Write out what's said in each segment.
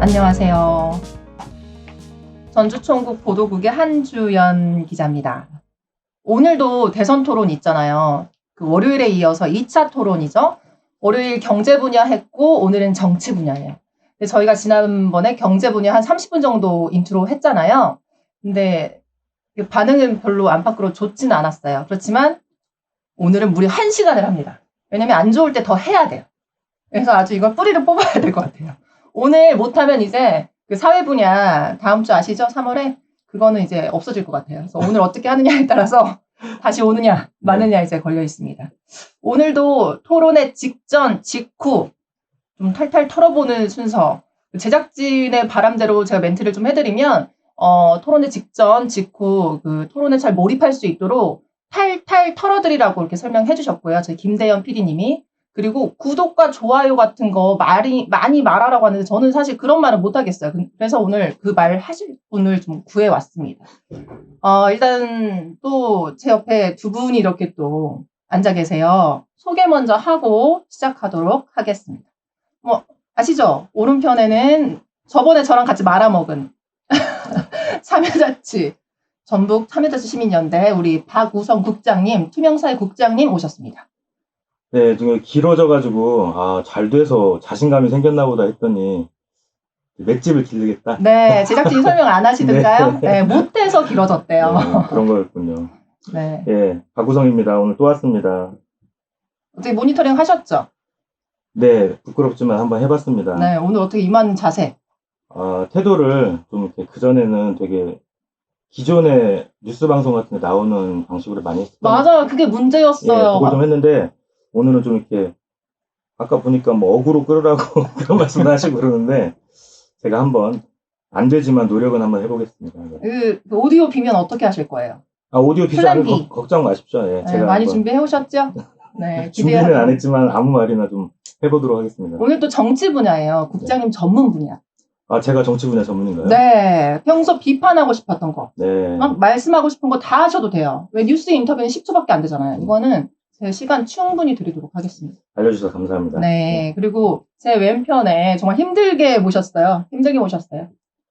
안녕하세요. 전주총국 보도국의 한주연 기자입니다. 오늘도 대선 토론 있잖아요. 그 월요일에 이어서 2차 토론이죠. 월요일 경제 분야 했고 오늘은 정치 분야예요. 근데 저희가 지난번에 경제 분야 한 30분 정도 인트로 했잖아요. 근데 반응은 별로 안팎으로 좋지는 않았어요. 그렇지만 오늘은 무려 1시간을 합니다. 왜냐면 안 좋을 때 더 해야 돼요. 그래서 아주 이걸 뿌리를 뽑아야 될 것 같아요. 오늘 못하면 이제 그 사회 분야 다음 주 아시죠? 3월에 그거는 이제 없어질 것 같아요. 그래서 오늘 어떻게 하느냐에 따라서 다시 오느냐 마느냐 이제 걸려 있습니다. 오늘도 토론의 직전, 직후 좀 탈탈 털어보는 순서. 제작진의 바람대로 제가 멘트를 좀 해드리면 토론의 직전, 직후 그 토론에 잘 몰입할 수 있도록 탈탈 털어드리라고 이렇게 설명해 주셨고요. 저희 김대현 PD님이. 그리고 구독과 좋아요 같은 거 많이 말하라고 하는데 저는 사실 그런 말은 못하겠어요. 그래서 오늘 그 말 하실 분을 좀 구해왔습니다. 일단 또 제 옆에 두 분이 이렇게 또 앉아 계세요. 소개 먼저 하고 시작하도록 하겠습니다. 아시죠? 오른편에는 저번에 저랑 같이 말아먹은 참여자치, 전북 참여자치 시민연대 우리 박우성 국장님, 투명사회 국장님 오셨습니다. 네, 지금 길어져가지고, 잘 돼서 자신감이 생겼나 보다 했더니, 맷집을 기르겠다. 네, 제작진이 설명 안 하시던가요? 네, 못해서 길어졌대요. 네, 그런 거였군요. 네. 예, 박구성입니다. 오늘 또 왔습니다. 어떻게 모니터링 하셨죠? 네, 부끄럽지만 한번 해봤습니다. 네, 오늘 어떻게 임하는 자세? 태도를 좀 이렇게, 그전에는 되게, 기존의 뉴스 방송 같은 데 나오는 방식으로 많이 했었던 맞아요, 그게 문제였어요. 예, 그걸 좀 했는데, 오늘은 좀 이렇게, 아까 보니까 뭐 어그로 끌으라고 그런 말씀도 하시고 그러는데, 제가 한번 안 되지만 노력은 한번 해보겠습니다. 그 오디오 비면 어떻게 하실 거예요? 오디오 비주얼 플랜 B. 걱정 마십시오. 예, 네, 제가 많이 한번 준비해 오셨죠? 네, 준비는 안 했지만 아무 말이나 좀 해보도록 하겠습니다. 오늘 또 정치 분야예요. 국장님 전문 분야. 제가 정치 분야 전문인가요? 네, 평소 비판하고 싶었던 거, 네. 막 말씀하고 싶은 거 다 하셔도 돼요. 왜 뉴스 인터뷰는 10초밖에 안 되잖아요. 이거는 제 시간 충분히 드리도록 하겠습니다. 알려주셔서 감사합니다. 네, 그리고 제 왼편에 정말 힘들게 모셨어요.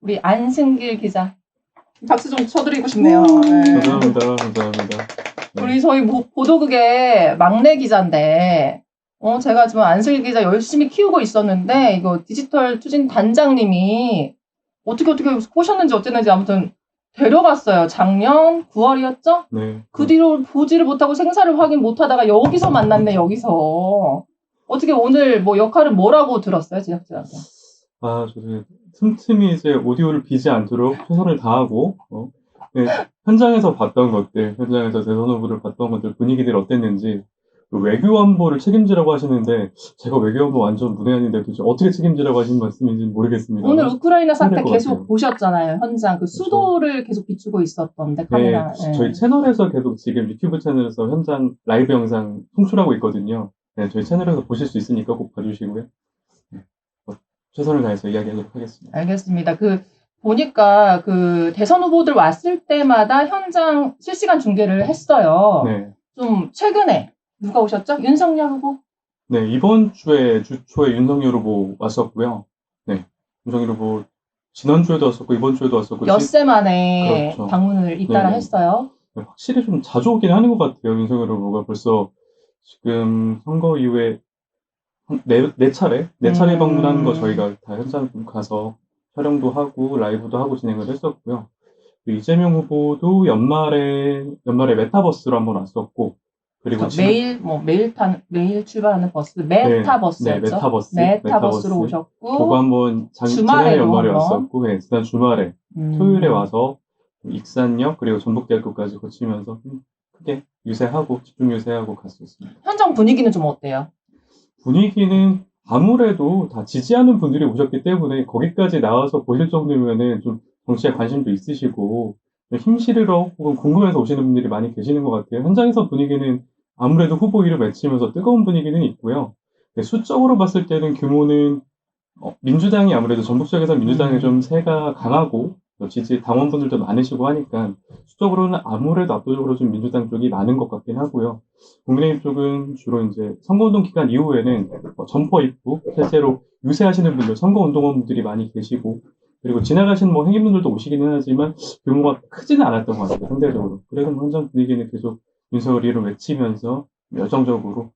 우리 안승길 기자. 박수 좀 쳐드리고 싶네요. 네. 감사합니다. 우리 저희 보도국의 막내 기자인데, 제가 지금 안승길 기자 열심히 키우고 있었는데, 이거 디지털 추진 단장님이 어떻게 꼬셨는지 어쨌는지 아무튼 데려갔어요. 작년 9월이었죠? 네. 그 뒤로 보지를 못하고 생사를 확인 못하다가 여기서 만났네, 여기서. 어떻게 오늘 뭐 역할은 뭐라고 들었어요, 제작진한테? 저는 틈틈이 이제 오디오를 비지 않도록 최선을 다하고, 네, 현장에서 봤던 것들, 현장에서 대선 후보를 봤던 것들, 분위기들이 어땠는지, 외교안보를 책임지라고 하시는데, 제가 외교안보 완전 문외한인데 도대체 어떻게 책임지라고 하신 말씀인지 모르겠습니다. 오늘 우크라이나 사태 것 계속 같아요. 보셨잖아요, 현장. 그 수도를 계속 비추고 있었던데, 카메라. 네, 저희 채널에서 계속 지금 유튜브 채널에서 현장 라이브 영상 송출하고 있거든요. 네, 저희 채널에서 보실 수 있으니까 꼭 봐주시고요. 네, 최선을 다해서 이야기하도록 하겠습니다. 알겠습니다. 보니까 대선 후보들 왔을 때마다 현장 실시간 중계를 했어요. 네. 좀 최근에 누가 오셨죠? 윤석열 후보? 네, 이번 주에 주초에 윤석열 후보 왔었고요. 네, 윤석열 후보 지난주에도 왔었고 이번 주에도 왔었고 엿새 만에 그렇죠. 방문을 잇따라 네. 했어요. 확실히 좀 자주 오긴 하는 것 같아요. 윤석열 후보가 벌써 지금 선거 이후에 네 차례 방문하는 거 저희가 다 현장 가서 촬영도 하고 라이브도 하고 진행을 했었고요. 이재명 후보도 연말에 메타버스로 한번 왔었고, 그리고 매일 출발하는 버스 메타버스였죠. 네, 메타버스로 오셨고, 그거 한번 지난해 연말에 왔었고, 네, 지난 주말에 토요일에 와서 익산역 그리고 전북대학교까지 거치면서 크게 집중 유세하고 갔었습니다. 현장 분위기는 좀 어때요? 분위기는 아무래도 다 지지하는 분들이 오셨기 때문에 거기까지 나와서 보실 정도면은 좀 정치에 관심도 있으시고 힘 실으러 혹은 궁금해서 오시는 분들이 많이 계시는 것 같아요. 현장에서 분위기는 아무래도 후보 이름 외치면서 뜨거운 분위기는 있고요. 수적으로 봤을 때는 규모는 민주당이 아무래도 전북 지역에서 민주당이 좀 세가 강하고 지지 당원분들도 많으시고 하니까 수적으로는 아무래도 압도적으로 좀 민주당 쪽이 많은 것 같긴 하고요. 국민의힘 쪽은 주로 이제 선거운동 기간 이후에는 점퍼 입고 실제로 유세하시는 분들, 선거운동원분들이 많이 계시고 그리고 지나가시는 뭐 행인분들도 오시기는 하지만 규모가 크지는 않았던 것 같아요, 상대적으로. 그래서 현장 분위기는 계속 윤석열이를 외치면서 열정적으로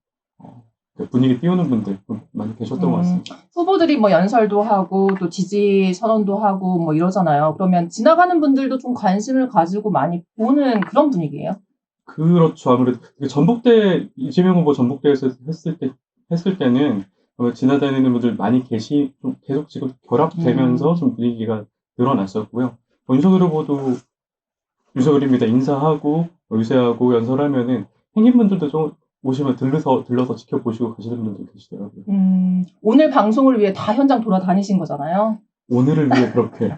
그 분위기 띄우는 분들 많이 계셨던 것 같습니다. 후보들이 뭐 연설도 하고 또 지지 선언도 하고 뭐 이러잖아요. 그러면 지나가는 분들도 좀 관심을 가지고 많이 보는 그런 분위기예요? 그렇죠. 아무래도 전북대 이재명 후보 전북대에서 했을 때는 아마 지나다니는 분들 많이 좀 계속 지금 결합되면서 좀 분위기가 늘어났었고요. 윤석열 후보도 윤석열입니다 인사하고 유세하고 연설하면은 행인분들도 좀 오시면 들러서 지켜보시고 가시는 분들도 계시더라고요. 오늘 방송을 위해 다 현장 돌아다니신 거잖아요. 오늘을 위해 그렇게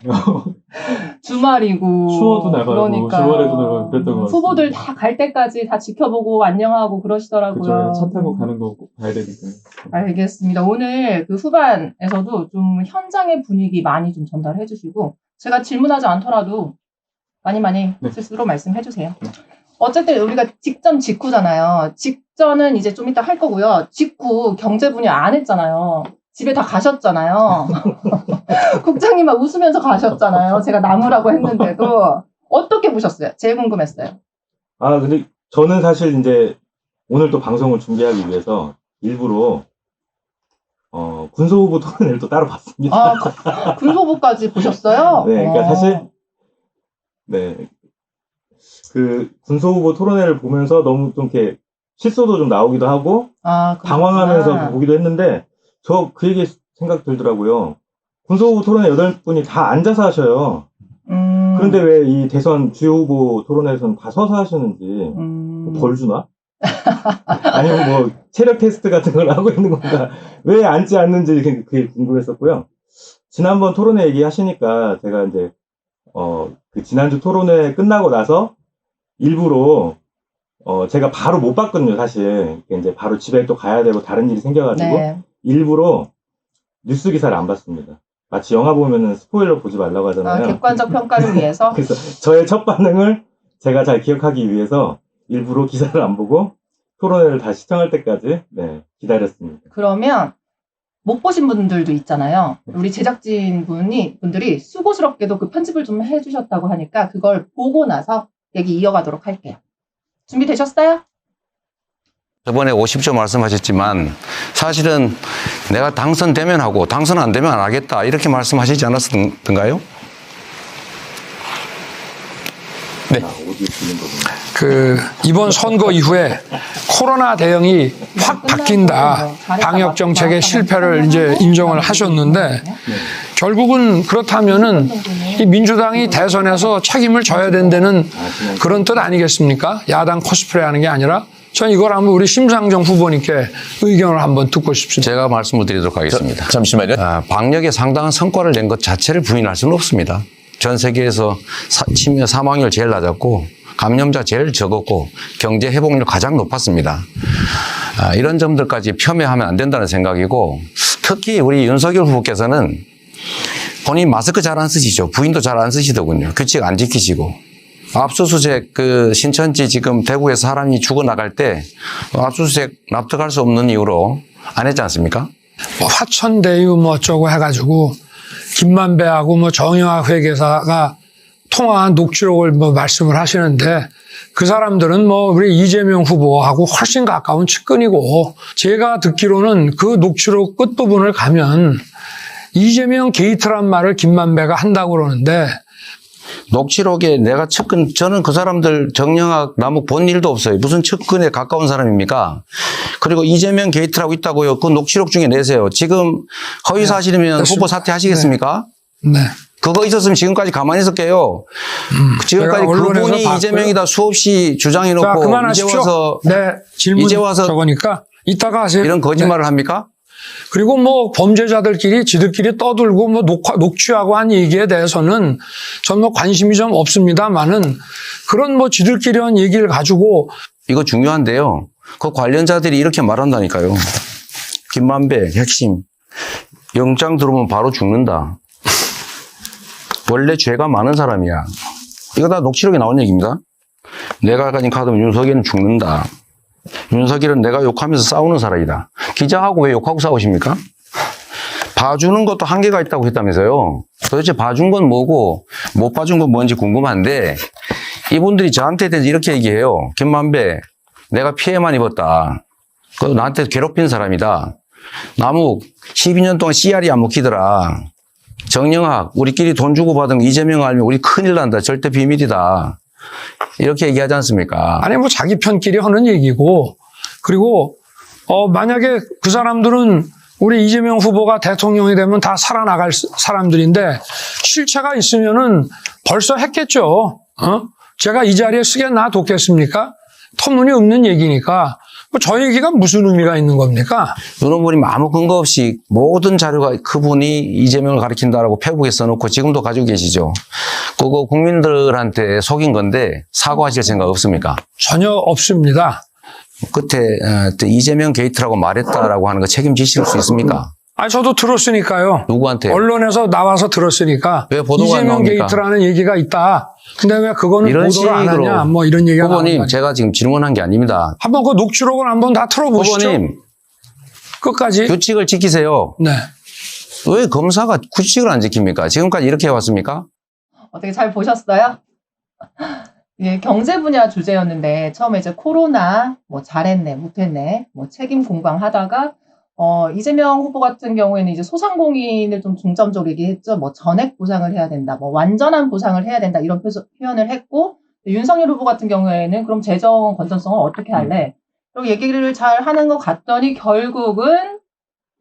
주말이고 추워도 나가고 그러니까요. 주말에도 나가고 그랬던 것 같습니다. 후보들 다 갈 때까지 다 지켜보고 안녕하고 그러시더라고요. 그죠. 차 타고 가는 거 봐야 되니까요. 알겠습니다. 오늘 그 후반에서도 좀 현장의 분위기 많이 좀 전달해 주시고 제가 질문하지 않더라도 많이 네. 스스로 말씀해 주세요. 어쨌든 우리가 직전 직후잖아요. 직전은 이제 좀 이따 할 거고요. 직후 경제 분야 안 했잖아요. 집에 다 가셨잖아요. 국장님 막 웃으면서 가셨잖아요. 제가 나무라고 했는데도 어떻게 보셨어요? 제일 궁금했어요. 근데 저는 사실 이제 오늘 또 방송을 준비하기 위해서 일부러 군소후보 토론회를 또 따로 봤습니다. 군소부까지 보셨어요? 네, 그러니까 사실 네, 그 군소후보 토론회를 보면서 너무 좀 이렇게 실소도 좀 나오기도 하고 당황하면서 보기도 했는데 저 그 얘기 생각 들더라고요. 군소후보 토론회 8분이 다 앉아서 하셔요. 그런데 왜 이 대선 주요 후보 토론회에서는 다 서서 하시는지 벌 주나? 아니면 뭐 체력 테스트 같은 걸 하고 있는 건가? 왜 앉지 않는지 그게 궁금했었고요. 지난번 토론회 얘기하시니까 제가 이제 그 지난주 토론회 끝나고 나서 일부러 제가 바로 못 봤거든요, 사실. 이제 바로 집에 또 가야 되고 다른 일이 생겨가지고 네. 일부러 뉴스 기사를 안 봤습니다. 마치 영화 보면은 스포일러 보지 말라고 하잖아요. 객관적 평가를 위해서. 그래서 저의 첫 반응을 제가 잘 기억하기 위해서 일부러 기사를 안 보고 토론회를 다시 시청할 때까지 기다렸습니다. 그러면 못 보신 분들도 있잖아요. 우리 제작진 분들이 수고스럽게도 그 편집을 좀 해주셨다고 하니까 그걸 보고 나서 얘기 이어가도록 할게요. 준비되셨어요? 저번에 50조 말씀하셨지만 사실은 내가 당선되면 하고 당선 안 되면 안 하겠다 이렇게 말씀하시지 않았던가요? 네. 이번 선거 이후에 코로나 대응이 확 바뀐다. 방역 정책의 실패를 이제 인정을 하셨는데 결국은 그렇다면은 이 민주당이 대선에서 책임을 져야 된다는 그런 뜻 아니겠습니까? 야당 코스프레 하는 게 아니라 전 이걸 한번 우리 심상정 후보님께 의견을 한번 듣고 싶습니다. 제가 말씀을 드리도록 하겠습니다. 잠시만요. 방역에 상당한 성과를 낸 것 자체를 부인할 수는 없습니다. 전 세계에서 치매 사망률 제일 낮았고 감염자 제일 적었고 경제 회복률 가장 높았습니다. 이런 점들까지 폄훼하면 안 된다는 생각이고 특히 우리 윤석열 후보께서는 본인 마스크 잘 안 쓰시죠. 부인도 잘 안 쓰시더군요. 규칙 안 지키시고. 압수수색 신천지 지금 대구에서 사람이 죽어나갈 때 압수수색 납득할 수 없는 이유로 안 했지 않습니까? 화천대유 어쩌고 해가지고 김만배하고 정영학 회계사가 통화한 녹취록을 말씀을 하시는데 그 사람들은 우리 이재명 후보하고 훨씬 가까운 측근이고 제가 듣기로는 그 녹취록 끝부분을 가면 이재명 게이트란 말을 김만배가 한다고 그러는데 녹취록에 내가 측근, 저는 그 사람들 정영학, 남욱 본 일도 없어요. 무슨 측근에 가까운 사람입니까? 그리고 이재명 게이트라고 있다고요. 그 녹취록 중에 내세요. 지금 허위 사실이면 후보 사퇴하시겠습니까? 네. 그거 있었으면 지금까지 가만히 있을게요. 지금까지 그분이 이재명이다 수없이 주장해놓고 그만하십시오. 이제 와서 네, 질문 이제 와서 저거니까 이따가 하세요. 이런 거짓말을 합니까? 그리고 범죄자들끼리 지들끼리 떠들고 녹취하고 한 얘기에 대해서는 전 관심이 좀 없습니다만은 그런 지들끼리 한 얘기를 가지고 이거 중요한데요. 그 관련자들이 이렇게 말한다니까요. 김만배 핵심 영장 들어오면 바로 죽는다. 원래 죄가 많은 사람이야. 이거 다 녹취록에 나온 얘기입니다. 내가 가진 카드면 윤석열은 죽는다. 윤석열은 내가 욕하면서 싸우는 사람이다. 기자하고 왜 욕하고 싸우십니까? 봐주는 것도 한계가 있다고 했다면서요. 도대체 봐준 건 뭐고 못 봐준 건 뭔지 궁금한데 이분들이 저한테 대해서 이렇게 얘기해요. 김만배, 내가 피해만 입었다. 나한테 괴롭힌 사람이다. 남욱, 12년 동안 CR이 안 먹히더라. 정영학, 우리끼리 돈 주고 받은 이재명 알면 우리 큰일 난다. 절대 비밀이다. 이렇게 얘기하지 않습니까? 아니, 뭐 자기 편끼리 하는 얘기고, 그리고, 만약에 그 사람들은 우리 이재명 후보가 대통령이 되면 다 살아나갈 사람들인데, 실체가 있으면은 벌써 했겠죠. 제가 이 자리에 쓰게 놔뒀겠습니까? 터무니없는 얘기니까. 뭐 저 얘기가 무슨 의미가 있는 겁니까? 여러분이 아무 근거 없이 모든 자료가 그분이 이재명을 가리킨다라고 페북에 써놓고 지금도 가지고 계시죠. 그거 국민들한테 속인 건데 사과하실 생각 없습니까? 전혀 없습니다. 끝에 이재명 게이트라고 말했다라고 하는 거 책임지실 수 있습니까? 아니, 저도 들었으니까요. 누구한테? 언론에서 나와서 들었으니까. 왜 보도가 안 이재명 나옵니까? 게이트라는 얘기가 있다. 근데 왜 그거는 이런 보도를 안 식으로 하냐? 뭐 이런 얘기가 나오는 후보님, 제가 지금 질문한 게 아닙니다. 한번 그 녹취록을 한번 다 틀어보시죠. 후보님, 끝까지. 규칙을 지키세요. 네. 왜 검사가 규칙을 안 지킵니까? 지금까지 이렇게 해왔습니까? 어떻게 잘 보셨어요? 예, 경제 분야 주제였는데 처음에 이제 코로나 뭐 잘했네, 못했네, 뭐 책임 공방하다가 이재명 후보 같은 경우에는 이제 소상공인을 좀 중점적으로 얘기했죠. 뭐 전액 보상을 해야 된다, 뭐 완전한 보상을 해야 된다 이런 표현을 했고 윤석열 후보 같은 경우에는 그럼 재정 건전성을 어떻게 할래? 그리고 얘기를 잘 하는 것 같더니 결국은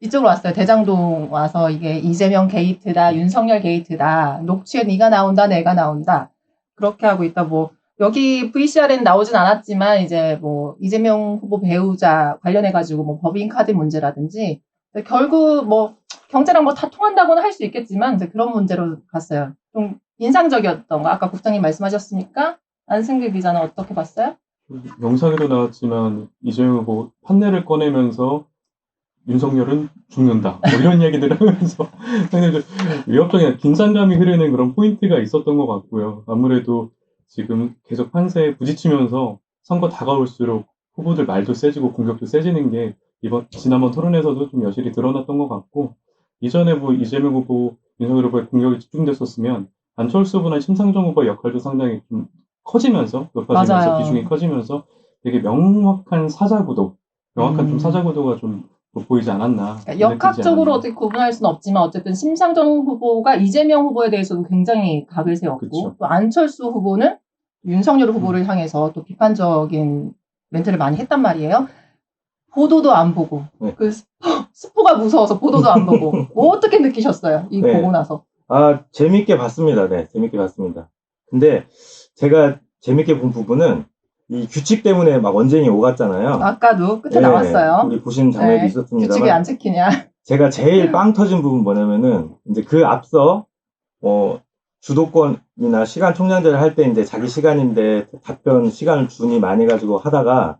이쪽으로 왔어요. 대장동 와서 이게 이재명 게이트다, 윤석열 게이트다. 녹취에 네가 나온다, 내가 나온다. 그렇게 하고 있다. 뭐 여기 VCR에는 나오진 않았지만 이제 뭐 이재명 후보 배우자 관련해가지고 뭐 법인카드 문제라든지 결국 뭐 경제랑 뭐 다 통한다고는 할 수 있겠지만 이제 그런 문제로 갔어요. 좀 인상적이었던 거. 아까 국장님 말씀하셨으니까 안승규 기자는 어떻게 봤어요? 영상에도 나왔지만 이재명 후보 판례를 꺼내면서 윤석열은 죽는다. 뭐 이런 얘기들을 하면서 상당히 위협적인 긴장감이 흐르는 그런 포인트가 있었던 것 같고요. 아무래도 지금 계속 판세에 부딪히면서 선거 다가올수록 후보들 말도 세지고 공격도 세지는 게 지난번 토론에서도 좀 여실히 드러났던 것 같고, 이전에 뭐 이재명 후보, 윤석열 후보의 공격이 집중됐었으면 안철수 후보나 심상정 후보의 역할도 상당히 좀 커지면서, 높아지면서 맞아요. 비중이 커지면서 되게 명확한 사자구도, 좀 사자구도가 좀 보이지 않았나. 그러니까 역학적으로 어떻게 구분할 수는 없지만 어쨌든 심상정 후보가 이재명 후보에 대해서도 굉장히 각을 세웠고 그쵸. 또 안철수 후보는 윤석열 후보를 향해서 또 비판적인 멘트를 많이 했단 말이에요. 보도도 안 보고 그 스포가 무서워서 보도도 안 보고 뭐 어떻게 느끼셨어요? 이 네. 보고 나서. 아, 재밌게 봤습니다. 네, 재밌게 봤습니다. 근데 제가 재밌게 본 부분은 이 규칙 때문에 막 언쟁이 오갔잖아요. 아까도 끝에 네, 나왔어요. 우리 보신 장면도 있었습니다만. 규칙이 안 지키냐. 제가 제일 빵 터진 부분 뭐냐면은 이제 그 앞서 주도권이나 시간 총량제를 할 때 이제 자기 시간인데 답변 시간을 준이 많이 가지고 하다가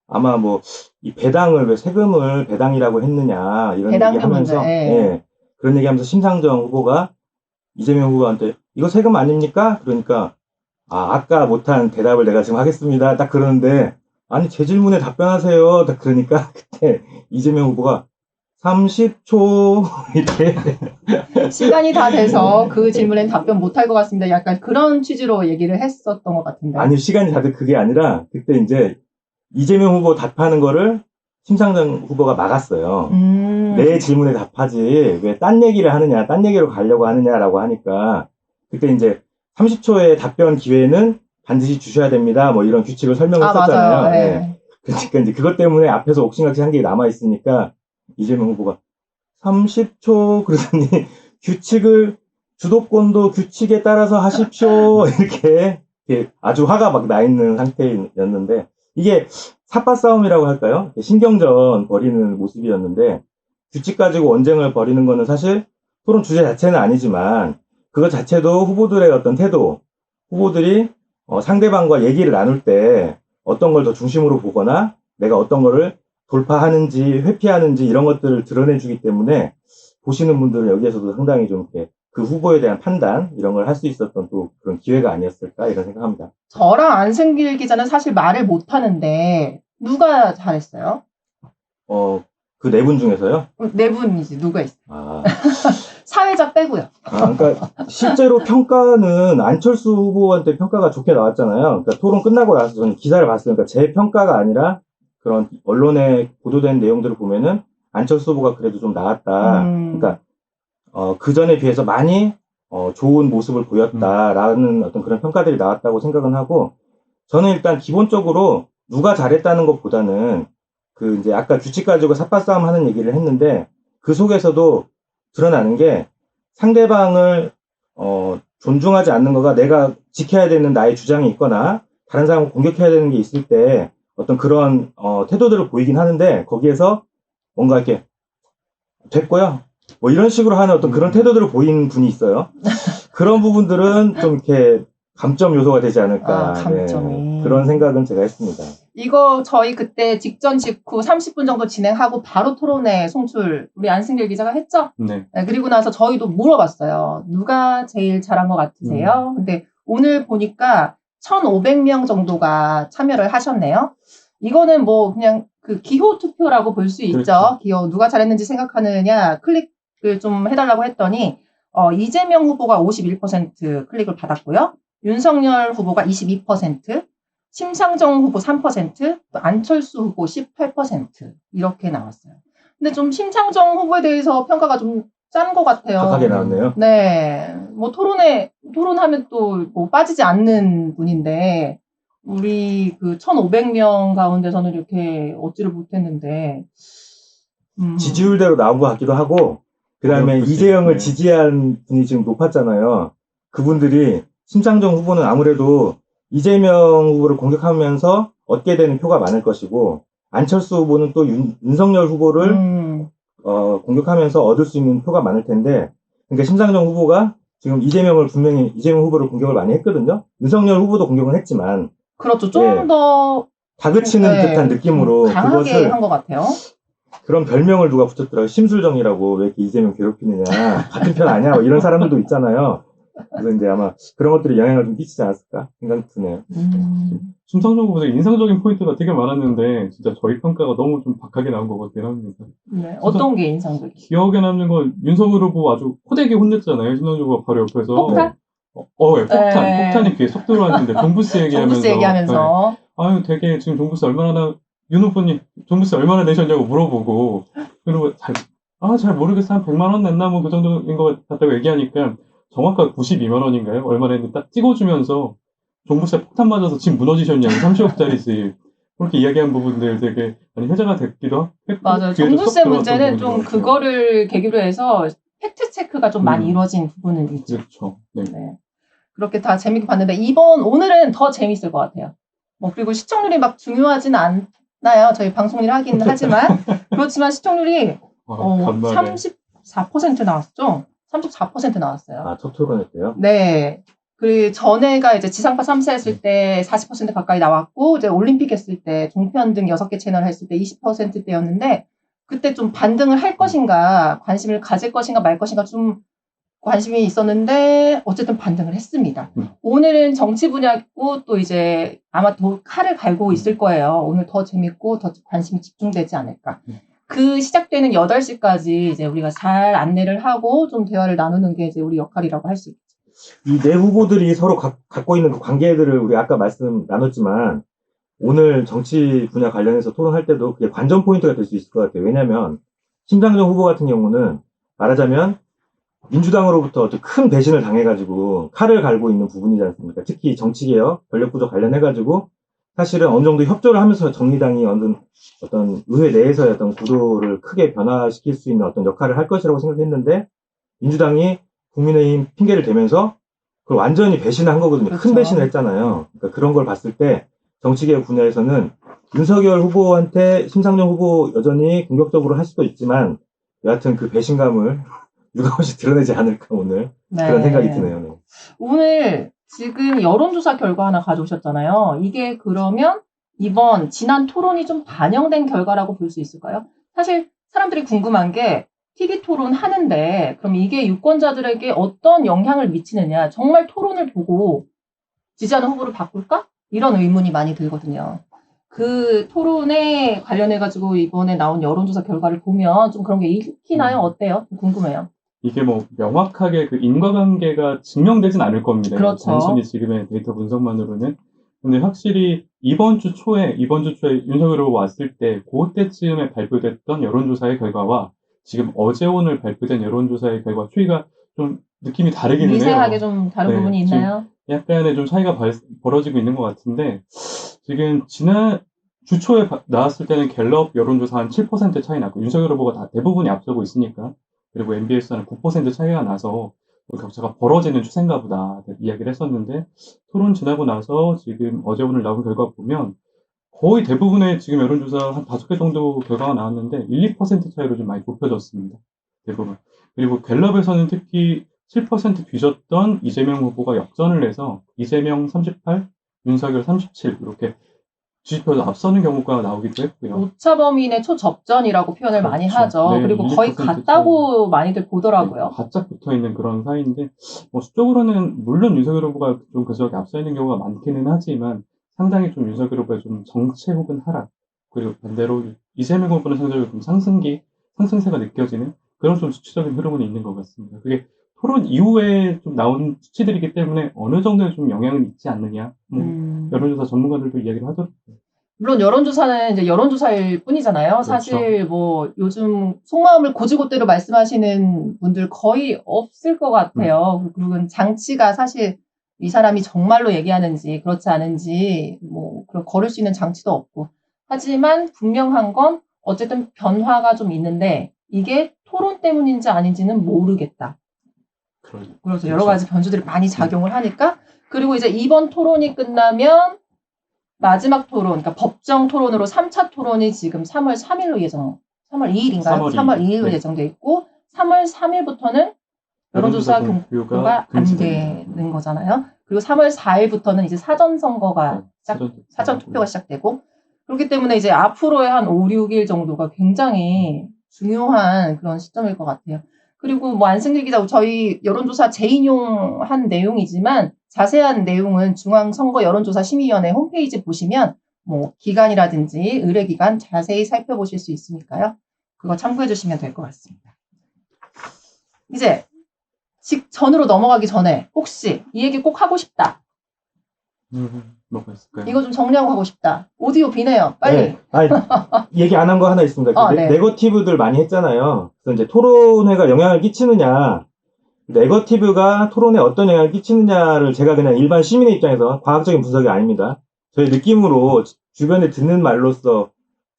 아마 뭐 이 배당을 왜 세금을 배당이라고 했느냐 이런 배당 얘기하면서 예. 그런 얘기하면서 심상정 후보가 이재명 후보한테 이거 세금 아닙니까? 그러니까 아까 못한 대답을 내가 지금 하겠습니다. 딱 그러는데 아니 제 질문에 답변하세요. 딱 그러니까 그때 이재명 후보가 30초 이렇게 시간이 다 돼서 그 질문엔 답변 못할 것 같습니다. 약간 그런 취지로 얘기를 했었던 것 같은데. 아니 시간이 다들 그게 아니라 그때 이제 이재명 후보 답하는 거를 심상정 후보가 막았어요. 내 질문에 답하지 왜 딴 얘기를 하느냐, 딴 얘기로 가려고 하느냐라고 하니까 그때 이제 30초의 답변 기회는 반드시 주셔야 됩니다. 뭐 이런 규칙을 설명을 했었잖아요. 맞아요. 네. 그러니까 이제 그것 때문에 앞에서 옥신각신 한 게 남아 있으니까 이재명 후보가 30초 그러더니 주도권도 규칙에 따라서 하십시오 이렇게 아주 화가 막 나 있는 상태였는데 이게 삿바 싸움이라고 할까요? 신경전 벌이는 모습이었는데 규칙 가지고 언쟁을 벌이는 거는 사실 토론 주제 자체는 아니지만 그것 자체도 후보들의 어떤 태도, 후보들이 상대방과 얘기를 나눌 때 어떤 걸 더 중심으로 보거나 내가 어떤 거를 돌파하는지 회피하는지 이런 것들을 드러내주기 때문에 보시는 분들은 여기에서도 상당히 좀 이렇게 그 후보에 대한 판단 이런 걸 할 수 있었던 또 그런 기회가 아니었을까 이런 생각합니다. 저랑 안승길 기자는 사실 말을 못 하는데 누가 잘했어요? 그 네 분 중에서요? 네 분이지 누가 있어요? 아, 사회자 빼고요. 그러니까 실제로 평가는 안철수 후보한테 평가가 좋게 나왔잖아요. 그러니까 토론 끝나고 나서 저는 기사를 봤어요. 그러니까 제 평가가 아니라 그런 언론에 보도된 내용들을 보면은 안철수 후보가 그래도 좀 나았다. 그러니까 그 전에 비해서 많이 좋은 모습을 보였다라는 어떤 그런 평가들이 나왔다고 생각은 하고, 저는 일단 기본적으로 누가 잘했다는 것보다는 그 이제 아까 규칙 가지고 삿바싸움 하는 얘기를 했는데 그 속에서도 드러나는 게 상대방을 존중하지 않는 거가 내가 지켜야 되는 나의 주장이 있거나 다른 사람을 공격해야 되는 게 있을 때 어떤 그런 태도들을 보이긴 하는데, 거기에서 뭔가 이렇게 됐고요 뭐 이런 식으로 하는 어떤 그런 태도들을 보이는 분이 있어요. 그런 부분들은 좀 이렇게 감점 요소가 되지 않을까. 감점이. 네, 그런 생각은 제가 했습니다. 이거 저희 그때 직전 직후 30분 정도 진행하고 바로 토론회 송출 우리 안승길 기자가 했죠? 네. 네, 그리고 나서 저희도 물어봤어요. 누가 제일 잘한 것 같으세요? 근데 오늘 보니까 1,500명 정도가 참여를 하셨네요. 이거는 뭐 그냥 그 기호 투표라고 볼 수 있죠. 그렇죠. 기호 누가 잘했는지 생각하느냐 클릭을 좀 해달라고 했더니 이재명 후보가 51% 클릭을 받았고요. 윤석열 후보가 22%, 심상정 후보 3%, 또 안철수 후보 18% 이렇게 나왔어요. 근데 좀 심상정 후보에 대해서 평가가 좀 짠 것 같아요. 각하게 나왔네요. 네, 뭐 토론하면 또 뭐 빠지지 않는 분인데 우리 그 1,500명 가운데서는 이렇게 얻지를 못했는데 지지율대로 나온 것 같기도 하고, 그 다음에 이재명을 지지한 분이 지금 높았잖아요. 그분들이 심상정 후보는 아무래도 이재명 후보를 공격하면서 얻게 되는 표가 많을 것이고, 안철수 후보는 또 윤석열 후보를 공격하면서 얻을 수 있는 표가 많을 텐데, 그러니까 심상정 후보가 지금 이재명 후보를 공격을 많이 했거든요. 윤석열 후보도 공격을 했지만, 그렇죠. 좀 더 다그치는 듯한 느낌으로 강하게 한 것 같아요. 그런 별명을 누가 붙였더라고요. 심술정이라고. 왜 이렇게 이재명 괴롭히느냐, 같은 편 아니야, 뭐 이런 사람들도 있잖아요. 그래서 이제 아마 그런 것들이 영향을 좀 끼치지 않았을까 생각이 드네요. 심상정 후보의 인상적인 포인트가 되게 많았는데 진짜 저희 평가가 너무 좀 박하게 나온 것 같긴 합니다. 네, 어떤 게 인상적이에요? 기억에 남는 건 윤석열 후보 아주 호되게 혼냈잖아요. 심상정 후보가 바로 옆에서. 폭탄? 예, 폭탄이 귀에 쏙 들어왔는데 종부세 얘기하면서. 네. 아유, 되게 지금 종부세 윤 후보님 종부세 얼마나 내셨냐고 물어보고, 그리고 잘 모르겠어, 한 100만 원 냈나 뭐 그 정도인 것 같다고 얘기하니까 정확하게 92만 원인가요? 얼마나 했는데 딱 찍어주면서 종부세 폭탄 맞아서 집 무너지셨냐고, 30억짜리 집. 그렇게 이야기한 부분들 되게 많이 회자가 됐기도 했고. 맞아요. 종부세 문제는 좀 그거를 계기로 해서 팩트 체크가 좀 많이 이루어진 부분은 있죠. 그렇죠. 네. 네. 그렇게 다 재밌게 봤는데 오늘은 더 재밌을 것 같아요. 그리고 시청률이 막 중요하진 않나요? 저희 방송일 하긴 하지만 그렇지만 시청률이 34% 나왔죠. 34% 나왔어요. 첫 토론했대요? 네. 그리고 전에가 이제 지상파 3사 했을 때 40% 가까이 나왔고, 이제 올림픽 했을 때 종편 등 6개 채널 했을 때 20%대였는데, 그때 좀 반등을 할 것인가, 관심을 가질 것인가 말 것인가 좀 관심이 있었는데, 어쨌든 반등을 했습니다. 오늘은 정치 분야고, 또 이제 아마 더 칼을 갈고 있을 거예요. 오늘 더 재밌고, 더 관심이 집중되지 않을까. 그 시작되는 8시까지 이제 우리가 잘 안내를 하고 좀 대화를 나누는 게 이제 우리 역할이라고 할 수 있죠. 이 네 후보들이 서로 갖고 있는 그 관계들을 우리 아까 말씀 나눴지만, 오늘 정치 분야 관련해서 토론할 때도 그게 관전 포인트가 될 수 있을 것 같아요. 왜냐하면 심상정 후보 같은 경우는 말하자면 민주당으로부터 큰 배신을 당해가지고 칼을 갈고 있는 부분이지 않습니까? 특히 정치개혁, 권력구조 관련해가지고 사실은 어느 정도 협조를 하면서 정의당이 어떤 의회 내에서의 어떤 구도를 크게 변화시킬 수 있는 어떤 역할을 할 것이라고 생각했는데, 민주당이 국민의힘 핑계를 대면서 그걸 완전히 배신을 한 거거든요. 그렇죠. 큰 배신을 했잖아요. 그러니까 그런 걸 봤을 때 정치개혁 분야에서는 윤석열 후보한테 심상정 후보 여전히 공격적으로 할 수도 있지만, 여하튼 그 배신감을 유감없이 드러내지 않을까 오늘. 네. 그런 생각이 드네요. 네. 오늘 지금 여론조사 결과 하나 가져오셨잖아요. 이게 그러면 지난 토론이 좀 반영된 결과라고 볼 수 있을까요? 사실 사람들이 궁금한 게 TV 토론 하는데 그럼 이게 유권자들에게 어떤 영향을 미치느냐. 정말 토론을 보고 지지하는 후보를 바꿀까? 이런 의문이 많이 들거든요. 그 토론에 관련해가지고 이번에 나온 여론조사 결과를 보면 좀 그런 게 읽히나요? 어때요? 궁금해요. 이게 뭐 명확하게 그 인과관계가 증명되진 않을 겁니다. 그렇죠. 단순히 지금의 데이터 분석만으로는. 근데 확실히 이번 주 초에 윤석열 후보 왔을 때 그때쯤에 발표됐던 여론조사의 결과와 지금 어제 오늘 발표된 여론조사의 결과 추이가 좀 느낌이 다르기는 해요. 미세하게 좀 다른 네, 부분이 있나요? 약간의 좀 차이가 벌어지고 있는 것 같은데 지금 지난 주 초에 나왔을 때는 갤럽 여론조사 한 7% 차이 났고 윤석열 후보가 다 대부분이 앞서고 있으니까 그리고 MBS는 9% 차이가 나서 격차가 벌어지는 추세인가 보다 이야기를 했었는데 토론 지나고 나서 지금 어제 오늘 나온 결과 보면 거의 대부분의 지금 여론조사 한 5개 정도 결과가 나왔는데 1, 2% 차이로 좀 많이 좁혀졌습니다. 대부분. 그리고 갤럽에서는 특히 7% 뒤졌던 이재명 후보가 역전을 해서 이재명 38, 윤석열 37 이렇게 지지표에서 앞서는 경우가 나오기도 했고요. 오차범위의 초접전이라고 표현을 그렇죠. 많이 하죠. 네, 그리고 거의 같다고 많이들 보더라고요. 네, 바짝 붙어있는 그런 사이인데 뭐 수적으로는 물론 윤석열 후보가 좀 그 지역에 앞서 있는 경우가 많기는 하지만 상당히 좀 윤석열 후보의 좀 정체 혹은 하락 그리고 반대로 이재명 후보는 상당히 좀 상승세가 느껴지는 그런 좀 수치적인 흐름은 있는 것 같습니다. 그게 토론 이후에 좀 나온 수치들이기 때문에 어느 정도의 좀 영향은 있지 않느냐. 여론조사 전문가들도 이야기를 하더라고요. 물론 여론조사는 이제 여론조사일 뿐이잖아요. 그렇죠. 사실 뭐 요즘 속마음을 고지고대로 말씀하시는 분들 거의 없을 것 같아요. 그리고 장치가 사실 이 사람이 정말로 얘기하는지 그렇지 않은지 뭐 걸을 수 있는 장치도 없고. 하지만 분명한 건 어쨌든 변화가 좀 있는데 이게 토론 때문인지 아닌지는 모르겠다. 그래서 여러 가지 변수들이 많이 작용을 하니까 그리고 이제 이번 토론이 끝나면 마지막 토론, 그러니까 법정 토론으로 3차 토론이 지금 3월 3일로 3월 2일인가요? 3월 2일로 네. 예정돼 있고 3월 3일부터는 여론조사 공표가 안 되는 거잖아요. 그리고 3월 4일부터는 이제 사전 선거가 사전 투표가 시작되고 그렇기 때문에 이제 앞으로의 한 5, 6일 정도가 굉장히 중요한 그런 시점일 것 같아요. 그리고 뭐 안승길 기자, 저희 여론조사 재인용한 내용이지만 자세한 내용은 중앙선거 여론조사 심의위원회 홈페이지 보시면 뭐 기간이라든지 의뢰기간 자세히 살펴보실 수 있으니까요. 그거 참고해 주시면 될 것 같습니다. 이제 직전으로 넘어가기 전에 혹시 이 얘기 꼭 하고 싶다. 뭐가 있을까요? 이거 좀 정리하고 가고 싶다. 오디오 비네요. 빨리. 네. 아니, 얘기 안 한 거 하나 있습니다. 네. 네거티브들 많이 했잖아요. 그래서 이제 토론회가 영향을 끼치느냐, 네거티브가 토론에 어떤 영향을 끼치느냐를 제가 그냥 일반 시민의 입장에서 과학적인 분석이 아닙니다. 저의 느낌으로 주변에 듣는 말로써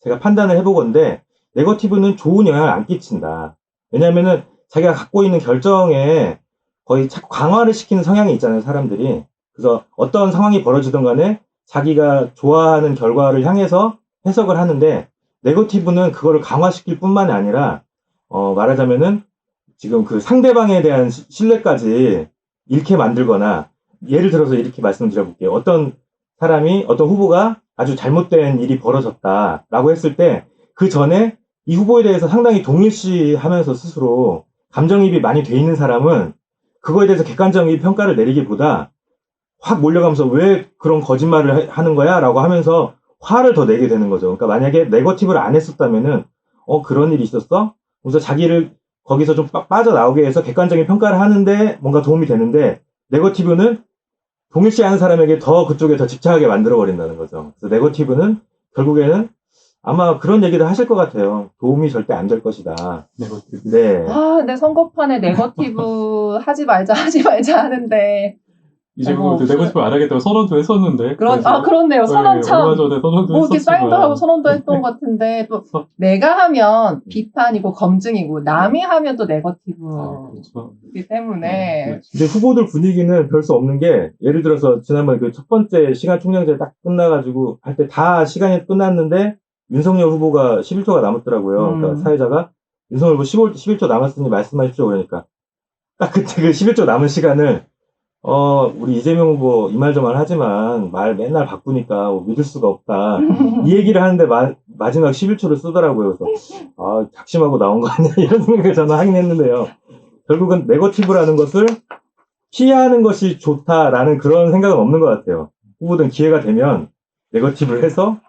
제가 판단을 해보건데 네거티브는 좋은 영향을 안 끼친다. 왜냐면은 자기가 갖고 있는 결정에 거의 자꾸 강화를 시키는 성향이 있잖아요, 사람들이. 그래서 어떤 상황이 벌어지든 간에 자기가 좋아하는 결과를 향해서 해석을 하는데 네거티브는 그거를 강화시킬 뿐만이 아니라 말하자면은 지금 그 상대방에 대한 신뢰까지 잃게 만들거나 예를 들어서 이렇게 말씀드려볼게요. 어떤 사람이 어떤 후보가 아주 잘못된 일이 벌어졌다라고 했을 때 그 전에 이 후보에 대해서 상당히 동일시하면서 스스로 감정이입이 많이 돼 있는 사람은 그거에 대해서 객관적인 평가를 내리기보다 확 몰려가면서 왜 그런 거짓말을 하는 거야? 라고 하면서 화를 더 내게 되는 거죠. 그러니까 만약에 네거티브를 안 했었다면은 그런 일이 있었어? 그래서 자기를 거기서 좀 빠져나오게 해서 객관적인 평가를 하는데 뭔가 도움이 되는데 네거티브는 동일시하는 사람에게 더 그쪽에 더 집착하게 만들어버린다는 거죠. 그래서 네거티브는 결국에는 아마 그런 얘기도 하실 것 같아요. 도움이 절대 안 될 것이다. 네거티브. 네. 내 선거판에 네거티브 하지 말자 하는데 이재명 후보 네거티브 안 하겠다고 선언도 했었는데. 그렇네요. 선언 참. 얼마 전에 선언도 이렇게 했었지만. 사인도 하고 선언도 했던 것 같은데 또 내가 하면 비판이고 검증이고 남이 하면 또 네거티브이기 그렇죠. 때문에 근데 후보들 분위기는 별 수 없는 게 예를 들어서 지난번 그 첫 번째 시간 총량제 딱 끝나가지고 할 때 다 시간이 끝났는데 윤석열 후보가 11초가 남았더라고요. 그러니까 사회자가 윤석열 후보 11초 남았으니 말씀하십시오. 그러니까 딱 그때 그 11초 남은 시간을 우리 이재명 후보 이 말 저 말 하지만 말 맨날 바꾸니까 믿을 수가 없다. 이 얘기를 하는데 마지막 11초를 쓰더라고요. 그래서 작심하고 나온 거 아니야? 이런 생각을 저는 하긴 했는데요. 결국은 네거티브라는 것을 피하는 것이 좋다라는 그런 생각은 없는 것 같아요. 후보든 기회가 되면 네거티브를 해서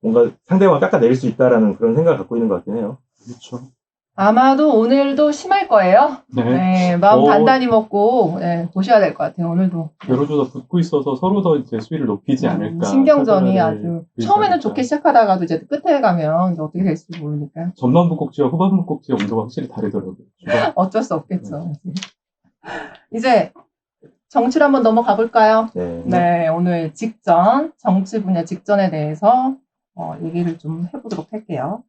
뭔가 상대방을 깎아내릴 수 있다라는 그런 생각을 갖고 있는 것 같긴 해요. 그렇죠. 아마도 오늘도 심할 거예요. 네. 네, 마음 단단히 먹고 보셔야 될 것 같아요. 오늘도. 여론조사 붙고 있어서 서로 더 이제 수위를 높이지 않을까. 신경전이 아주 처음에는 좋게 시작하다가도 이제 끝에 가면 이제 어떻게 될지 모르니까요. 전반부 꼭지와 후반부 꼭지의 온도가 확실히 다르더라고요. 어쩔 수 없겠죠. 이제 정치로 한번 넘어가 볼까요? 네, 오늘 정치 분야 직전에 대해서 얘기를 좀 해보도록 할게요.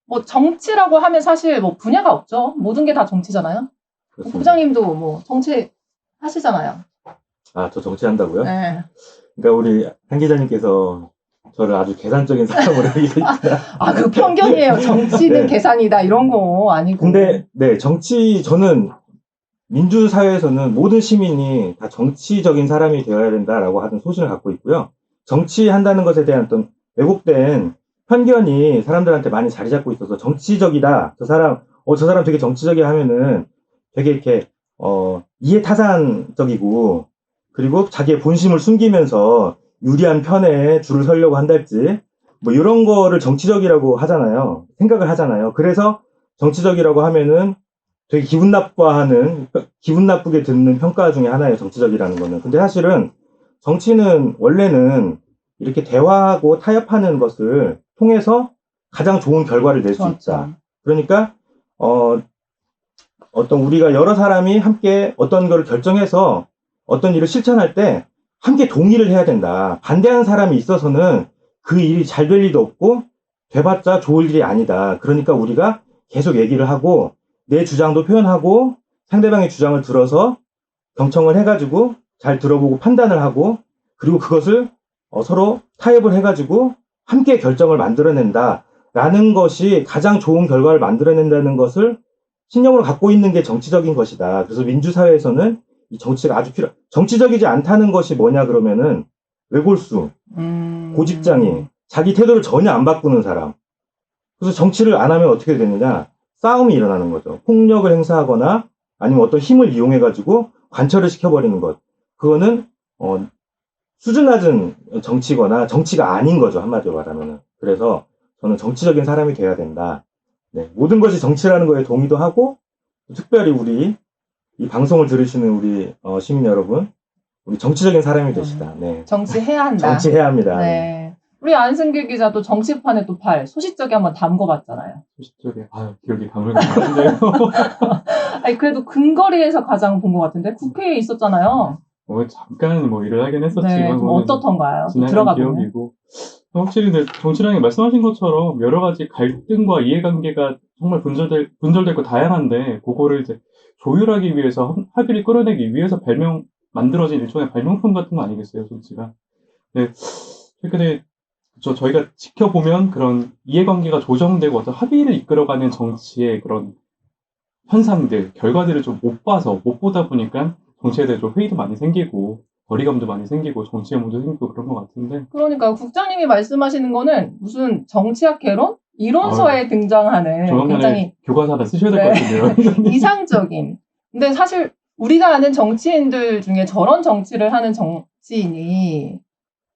뭐 정치라고 하면 사실 뭐 분야가 없죠. 모든 게 다 정치잖아요. 그렇습니다. 부장님도 뭐 정치 하시잖아요. 저 정치한다고요? 네. 그러니까 우리 한 기자님께서 저를 아주 계산적인 사람으로 얘기했구나. 그 편견이에요. 정치는 계산이다 이런 거 아니고. 근데 저는 민주사회에서는 모든 시민이 다 정치적인 사람이 되어야 된다라고 하는 소신을 갖고 있고요. 정치한다는 것에 대한 어떤 왜곡된 편견이 사람들한테 많이 자리 잡고 있어서 정치적이다. 저 사람 되게 정치적이야 하면은 되게 이렇게, 이해타산적이고, 그리고 자기의 본심을 숨기면서 유리한 편에 줄을 서려고 한달지, 뭐 이런 거를 정치적이라고 하잖아요. 생각을 하잖아요. 그래서 정치적이라고 하면은 되게 기분 나쁘게 듣는 평가 중에 하나예요. 정치적이라는 거는. 근데 사실은 정치는 원래는 이렇게 대화하고 타협하는 것을 통해서 가장 좋은 결과를 낼 수 있다. 그러니까 어떤 우리가 여러 사람이 함께 어떤 거를 결정해서 어떤 일을 실천할 때 함께 동의를 해야 된다. 반대하는 사람이 있어서는 그 일이 잘 될 일도 없고 돼봤자 좋을 일이 아니다. 그러니까 우리가 계속 얘기를 하고 내 주장도 표현하고 상대방의 주장을 들어서 경청을 해가지고 잘 들어보고 판단을 하고 그리고 그것을 서로 타협을 해가지고 함께 결정을 만들어낸다라는 것이 가장 좋은 결과를 만들어낸다는 것을 신념으로 갖고 있는 게 정치적인 것이다. 그래서 민주사회에서는 이 정치가 아주 정치적이지 않다는 것이 뭐냐 그러면은 외골수, 고집장이, 자기 태도를 전혀 안 바꾸는 사람. 그래서 정치를 안 하면 어떻게 되느냐? 싸움이 일어나는 거죠. 폭력을 행사하거나 아니면 어떤 힘을 이용해가지고 관철을 시켜버리는 것. 그거는 수준 낮은 정치거나 정치가 아닌 거죠. 한마디로 말하면은. 그래서 저는 정치적인 사람이 돼야 된다. 네, 모든 것이 정치라는 거에 동의도 하고 특별히 우리 이 방송을 들으시는 우리 시민 여러분, 우리 정치적인 사람이 되시다. 네. 정치해야 한다. 정치해야 합니다. 네. 우리 안승길 기자도 정치판에 또 소시적에 한번 담궈봤잖아요. 소시적에 기억이 가물가물한데요. 아니 그래도 근거리에서 가장 본 것 같은데 국회에 있었잖아요. 잠깐 일을 하긴 했었지만 네, 좀 어떻던가요? 지나간 기억이고 확실히 정치라는 게 말씀하신 것처럼 여러 가지 갈등과 이해관계가 정말 분절되고 다양한데 그거를 이제 조율하기 위해서 합의를 끌어내기 위해서 만들어진 일종의 발명품 같은 거 아니겠어요, 정치가. 네, 최근에 저희가 지켜보면 그런 이해관계가 조정되고 어떤 합의를 이끌어가는 정치의 그런 현상들, 결과들을 좀 못 보다 보니까 정치에 대해 좀 회의도 많이 생기고 거리감도 많이 생기고 정치 혐오도 생기고 그런 것 같은데. 그러니까 국장님이 말씀하시는 거는 무슨 정치학 개론? 이론서에 등장하는 굉장히 교과서를 쓰셔야 될 것 같은데요. 이상적인. 근데 사실 우리가 아는 정치인들 중에 저런 정치를 하는 정치인이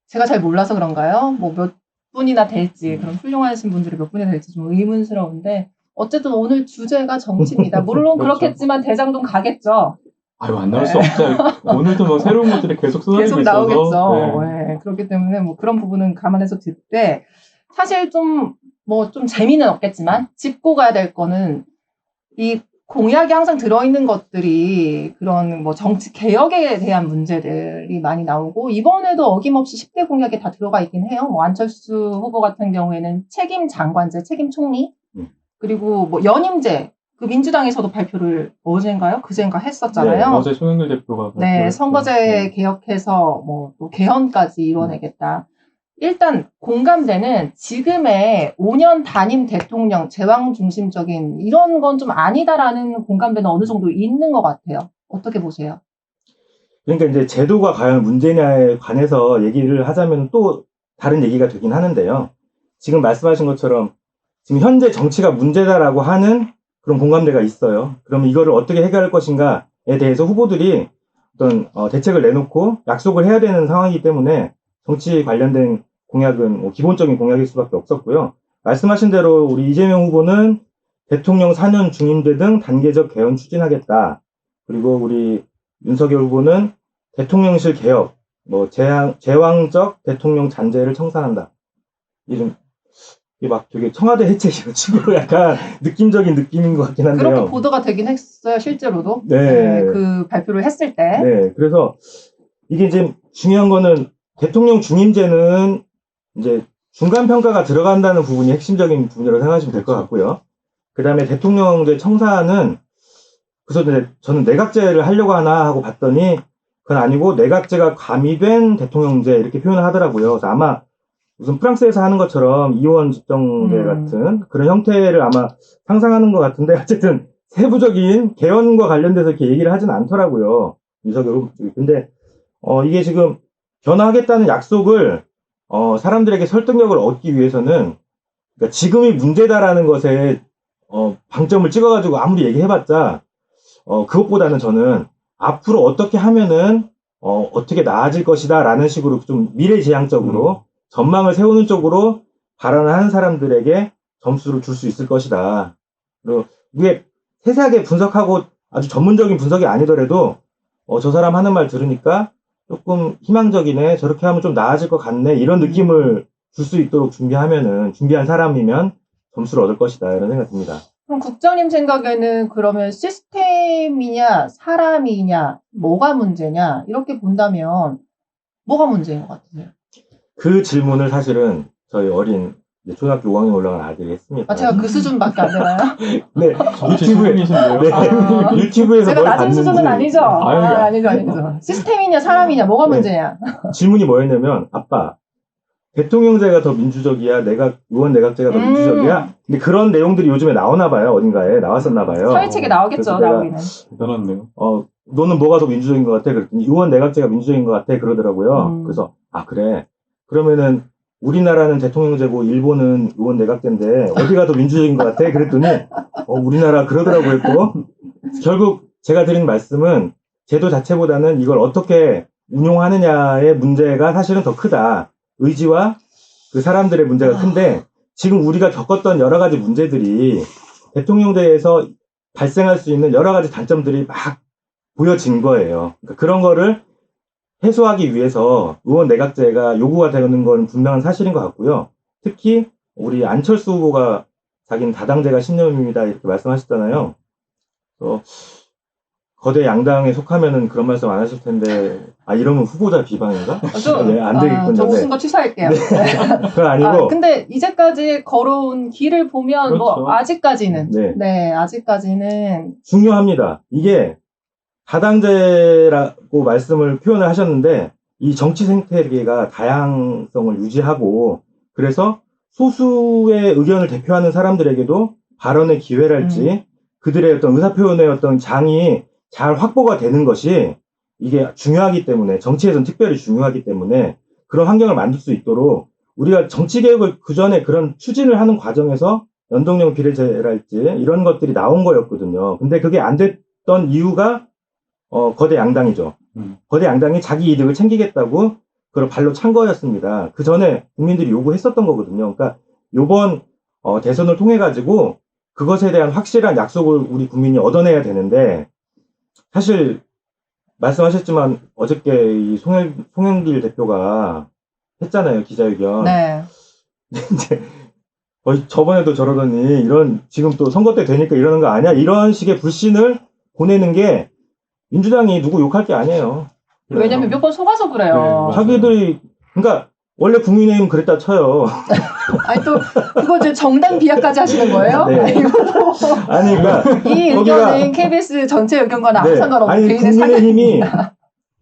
제가 잘 몰라서 그런가요? 뭐 몇 분이나 될지 그런 훌륭하신 분들이 몇 분이나 될지 좀 의문스러운데 어쨌든 오늘 주제가 정치입니다. 물론 그렇죠. 그렇겠지만 대장동 가겠죠. 안 나올 수 없죠. 오늘도 새로운 것들이 계속 쏟아지고 있어서. 나오겠죠. 네. 그렇기 때문에 그런 부분은 감안해서 듣되 사실 좀 재미는 없겠지만 짚고 가야 될 거는 이 공약이 항상 들어있는 것들이 그런 정치 개혁에 대한 문제들이 많이 나오고 이번에도 어김없이 10대 공약에 다 들어가 있긴 해요. 안철수 후보 같은 경우에는 책임 장관제, 책임 총리 그리고 연임제 그 민주당에서도 발표를 어젠가요? 그젠가 했었잖아요. 네, 어제 손흥민 대표가 네, 선거제 개혁해서 또 개헌까지 이뤄내겠다. 일단 공감대는 지금의 5년 단임 대통령 제왕 중심적인 이런 건 좀 아니다라는 공감대는 어느 정도 있는 것 같아요. 어떻게 보세요? 그러니까 이제 제도가 과연 문제냐에 관해서 얘기를 하자면 또 다른 얘기가 되긴 하는데요. 지금 말씀하신 것처럼 지금 현재 정치가 문제다라고 하는 그런 공감대가 있어요. 그러면 이거를 어떻게 해결할 것인가에 대해서 후보들이 어떤 대책을 내놓고 약속을 해야 되는 상황이기 때문에 정치 관련된 공약은 뭐 기본적인 공약일 수밖에 없었고요. 말씀하신 대로 우리 이재명 후보는 대통령 4년 중임제 등 단계적 개헌 추진하겠다. 그리고 우리 윤석열 후보는 대통령실 개혁, 뭐 제왕적 대통령 잔재를 청산한다. 이게 막 되게 청와대 해체 이런 식으로 약간 느낌적인 느낌인 것 같긴 한데요. 그렇게 보도가 되긴 했어요, 실제로도. 네. 그 발표를 했을 때. 네. 그래서 이게 이제 중요한 거는 대통령 중임제는 이제 중간 평가가 들어간다는 부분이 핵심적인 부분이라고 생각하시면 될 것 같고요. 그 다음에 대통령제 청사는 그래서 이제 저는 내각제를 하려고 하나 하고 봤더니 그건 아니고 내각제가 가미된 대통령제 이렇게 표현을 하더라고요. 그래서 아마 무슨 프랑스에서 하는 것처럼 이원 집정제 같은 그런 형태를 아마 상상하는 것 같은데 어쨌든 세부적인 개헌과 관련돼서 이렇게 얘기를 하진 않더라고요. 윤석열 후보 쪽이. 근데 이게 지금 변화하겠다는 약속을 사람들에게 설득력을 얻기 위해서는 그러니까 지금이 문제다라는 것에 방점을 찍어가지고 아무리 얘기해봤자 그것보다는 저는 앞으로 어떻게 하면은 어떻게 나아질 것이다라는 식으로 좀 미래지향적으로 전망을 세우는 쪽으로 발언을 하는 사람들에게 점수를 줄 수 있을 것이다. 그리고 이게 세세하게 분석하고 아주 전문적인 분석이 아니더라도 저 사람 하는 말 들으니까 조금 희망적이네, 저렇게 하면 좀 나아질 것 같네, 이런 느낌을 줄 수 있도록 준비한 사람이면 점수를 얻을 것이다, 이런 생각이 듭니다. 그럼 국장님 생각에는 그러면 시스템이냐, 사람이냐, 뭐가 문제냐, 이렇게 본다면 뭐가 문제인 것 같으세요? 그 질문을 사실은 저희 어린 초등학교 5학년 올라간 아들이 했습니다. 제가 그 수준밖에 안 되나요? 네, 수준이신데요. 네, 유튜브에서 제가 뭘 낮은 봤는지. 수준은 아니죠? 아니죠. 시스템이냐, 사람이냐, 뭐가 네. 문제냐? 질문이 뭐였냐면, 아빠, 대통령제가 더 민주적이야? 의원 내각제가 더 민주적이야? 근데 그런 내용들이 요즘에 나오나 봐요. 어딘가에 나왔었나 봐요. 사회책에 나오겠죠, 나오기는. 대단한데요. 너는 뭐가 더 민주적인 것 같아? 그랬더니 의원 내각제가 민주적인 것 같아? 그러더라고요. 그래서 그래. 그러면은 우리나라는 대통령제고 일본은 의원 내각제인데 어디가 더 민주적인 것 같아? 그랬더니 우리나라 그러더라고요. 했고 결국 제가 드린 말씀은 제도 자체보다는 이걸 어떻게 운용하느냐의 문제가 사실은 더 크다. 의지와 그 사람들의 문제가 큰데 지금 우리가 겪었던 여러 가지 문제들이 대통령제에서 발생할 수 있는 여러 가지 단점들이 막 보여진 거예요. 그러니까 그런 거를 해소하기 위해서 의원 내각제가 요구가 되는 건 분명한 사실인 것 같고요. 특히 우리 안철수 후보가 자기는 다당제가 신념입니다 이렇게 말씀하셨잖아요. 거대 양당에 속하면은 그런 말씀 안 하실 텐데 이러면 후보자 비방인가? 네, 안 되겠군요. 저 웃은 거 취소할게요. 네. 그건 아니고. 근데 이제까지 걸어온 길을 보면 그렇죠. 뭐 아직까지는 네. 아직까지는 중요합니다. 이게 다당제라고 말씀을 표현을 하셨는데 이 정치 생태계가 다양성을 유지하고 그래서 소수의 의견을 대표하는 사람들에게도 발언의 기회랄지 그들의 어떤 의사표현의 어떤 장이 잘 확보가 되는 것이 이게 중요하기 때문에 정치에서는 특별히 중요하기 때문에 그런 환경을 만들 수 있도록 우리가 정치개혁을 그전에 그런 추진을 하는 과정에서 연동형 비례제랄지 이런 것들이 나온 거였거든요. 근데 그게 안 됐던 이유가 거대 양당이죠. 거대 양당이 자기 이득을 챙기겠다고 그걸 발로 찬 거였습니다. 그 전에 국민들이 요구했었던 거거든요. 그러니까 요번 대선을 통해 가지고 그것에 대한 확실한 약속을 우리 국민이 얻어내야 되는데 사실 말씀하셨지만 어저께 이 송영길 대표가 했잖아요. 기자회견. 네. 이제 저번에도 저러더니 이런 지금 또 선거 때 되니까 이러는 거 아니야? 이런 식의 불신을 보내는 게 민주당이 누구 욕할 게 아니에요. 왜냐면 몇 번 속아서 그래요. 네, 자기들이 그러니까 원래 국민의힘 그랬다 쳐요. 아니 또 그거 저 정당 비하까지 하시는 거예요? 네. 아니 그러니까 이 의견은 KBS 전체 의견과는 아무 상관없는 아니 개인의 국민의힘이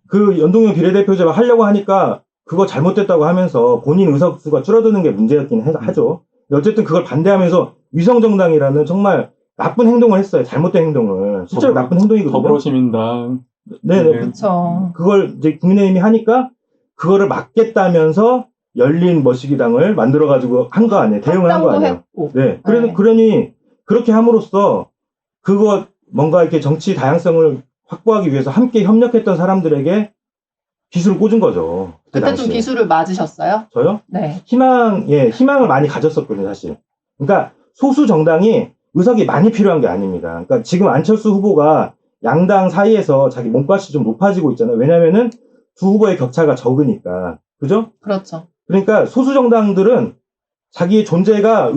그 연동형 비례대표제를 하려고 하니까 그거 잘못됐다고 하면서 본인 의석수가 줄어드는 게 문제였긴 하죠. 어쨌든 그걸 반대하면서 위성정당이라는 정말 나쁜 행동을 했어요. 잘못된 행동을. 실제로 나쁜 행동이거든요. 더불어시민당. 네. 그렇죠. 그걸 이제 국민의힘이 하니까 그거를 막겠다면서 열린 머시기당을 만들어가지고 한 거 아니에요. 대응을 한 거 아니에요. 했고. 네. 그러니 그렇게 함으로써 그거 뭔가 이렇게 정치 다양성을 확보하기 위해서 함께 협력했던 사람들에게 비수를 꽂은 거죠. 그때 좀 비수를 맞으셨어요? 저요? 네. 희망을 많이 가졌었거든요, 사실. 그러니까 소수 정당이 의석이 많이 필요한 게 아닙니다. 그러니까 지금 안철수 후보가 양당 사이에서 자기 몸값이 좀 높아지고 있잖아요. 왜냐면은 두 후보의 격차가 적으니까. 그죠? 그렇죠. 그러니까 소수 정당들은 자기의 존재가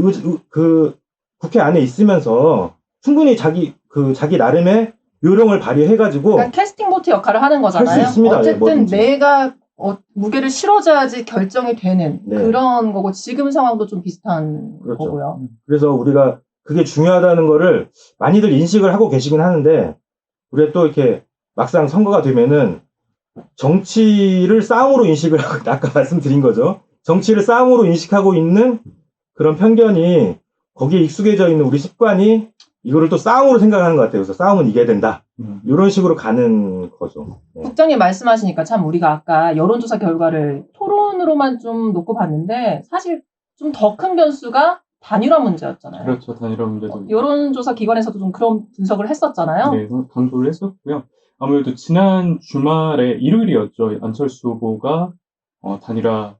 국회 안에 있으면서 충분히 자기 나름의 요령을 발휘해가지고. 그러니까 캐스팅 보트 역할을 하는 거잖아요. 할 수 있습니다. 어쨌든 내가 무게를 실어줘야지 결정이 되는 그런 거고 지금 상황도 좀 비슷한 거고요. 그래서 우리가 그게 중요하다는 거를 많이들 인식을 하고 계시긴 하는데 우리가 또 이렇게 막상 선거가 되면은 정치를 싸움으로 인식을 하고 아까 말씀드린 거죠. 정치를 싸움으로 인식하고 있는 그런 편견이 거기에 익숙해져 있는 우리 습관이 이거를 또 싸움으로 생각하는 것 같아요. 그래서 싸움은 이겨야 된다. 이런 식으로 가는 거죠. 네. 국장님 말씀하시니까 참 우리가 아까 여론조사 결과를 토론으로만 좀 놓고 봤는데 사실 좀 더 큰 변수가 단일화 문제였잖아요. 그렇죠. 단일화 문제도. 여론조사 기관에서도 좀 그런 분석을 했었잖아요. 네, 강조를 했었고요. 아무래도 지난 주말에 일요일이었죠. 안철수 후보가 단일화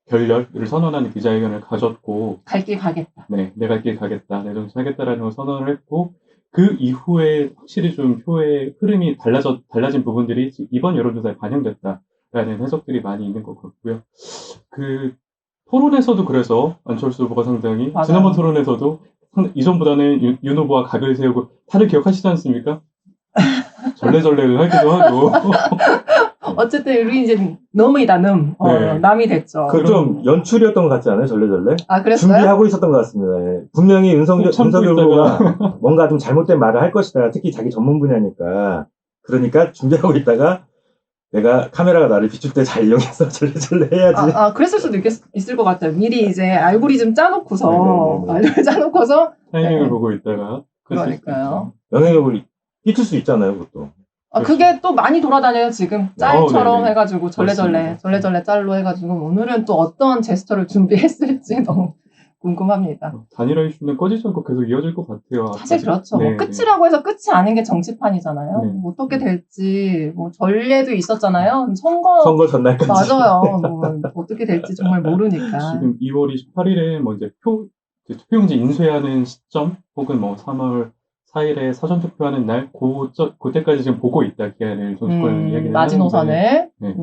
결렬을 선언하는 기자회견을 가졌고 갈 길 가겠다. 네, 내 갈 길 가겠다. 내 정치 하겠다라는 걸 선언을 했고 그 이후에 확실히 좀 표의 흐름이 달라진 부분들이 이번 여론조사에 반영됐다라는 해석들이 많이 있는 것 같고요. 그 토론에서도 그래서 안철수 후보가 상당히 맞아요. 지난번 토론에서도 이전보다는 윤 후보와 각을 세우고 다들 기억하시지 않습니까? 절레절레를 하기도 하고. 어쨌든 우리 이제 넘이다 네. 남이 됐죠. 그 좀 연출이었던 것 같지 않아요? 절레절레? 아, 그랬어요? 준비하고 있었던 것 같습니다. 예. 분명히 윤석열 후보가 뭔가 좀 잘못된 말을 할 것이다. 특히 자기 전문 분야니까. 그러니까 준비하고 있다가 내가 카메라가 나를 비출 때 잘 이용해서 절레절레 해야지. 그랬을 수도 있을 것 같아요. 미리 이제 알고리즘 짜놓고서 타이밍을 보고 있다가. 그러니까요. 영향력을 끼칠 수 있잖아요, 그것도. 그게 또 많이 돌아다녀요, 지금. 짤처럼 네네. 해가지고, 절레절레 짤로 해가지고, 오늘은 또 어떤 제스처를 준비했을지 너무 궁금합니다. 단일화 이슈는 꺼지지 않고 계속 이어질 것 같아요. 사실 그렇죠. 네, 끝이라고 해서 끝이 아닌 게 정치판이잖아요. 네. 어떻게 될지, 전례도 있었잖아요. 선거 전날까지. 맞아요. 어떻게 될지 정말 모르니까. 지금 2월 28일에 이제 투표용지 인쇄하는 시점, 혹은 3월 4일에 사전 투표하는 날, 그때까지 지금 보고 있다, 기한을 정치권 이야기를 마지노선을. 네.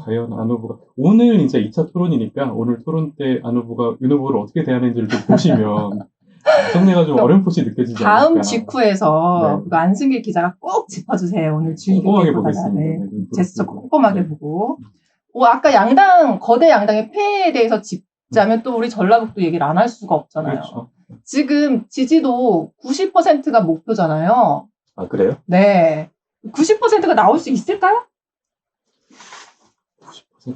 과연 안 후보가, 오늘 이제 2차 토론이니까, 오늘 토론 때 안 후보가 윤 후보를 어떻게 대하는지를 좀 보시면, 성내가 좀 어렴풋이 느껴지지 않을까. 다음 직후에서 안승길 기자가 꼭 짚어주세요. 오늘 주의 꼼꼼하게 깊게 보겠습니다. 네. 네, 제스처 꼼꼼하게 보고. 아까 거대 양당의 폐해에 대해서 짚자면 또 우리 전라북도 얘기를 안 할 수가 없잖아요. 그렇죠. 지금 지지도 90%가 목표잖아요. 아, 그래요? 네. 90%가 나올 수 있을까요?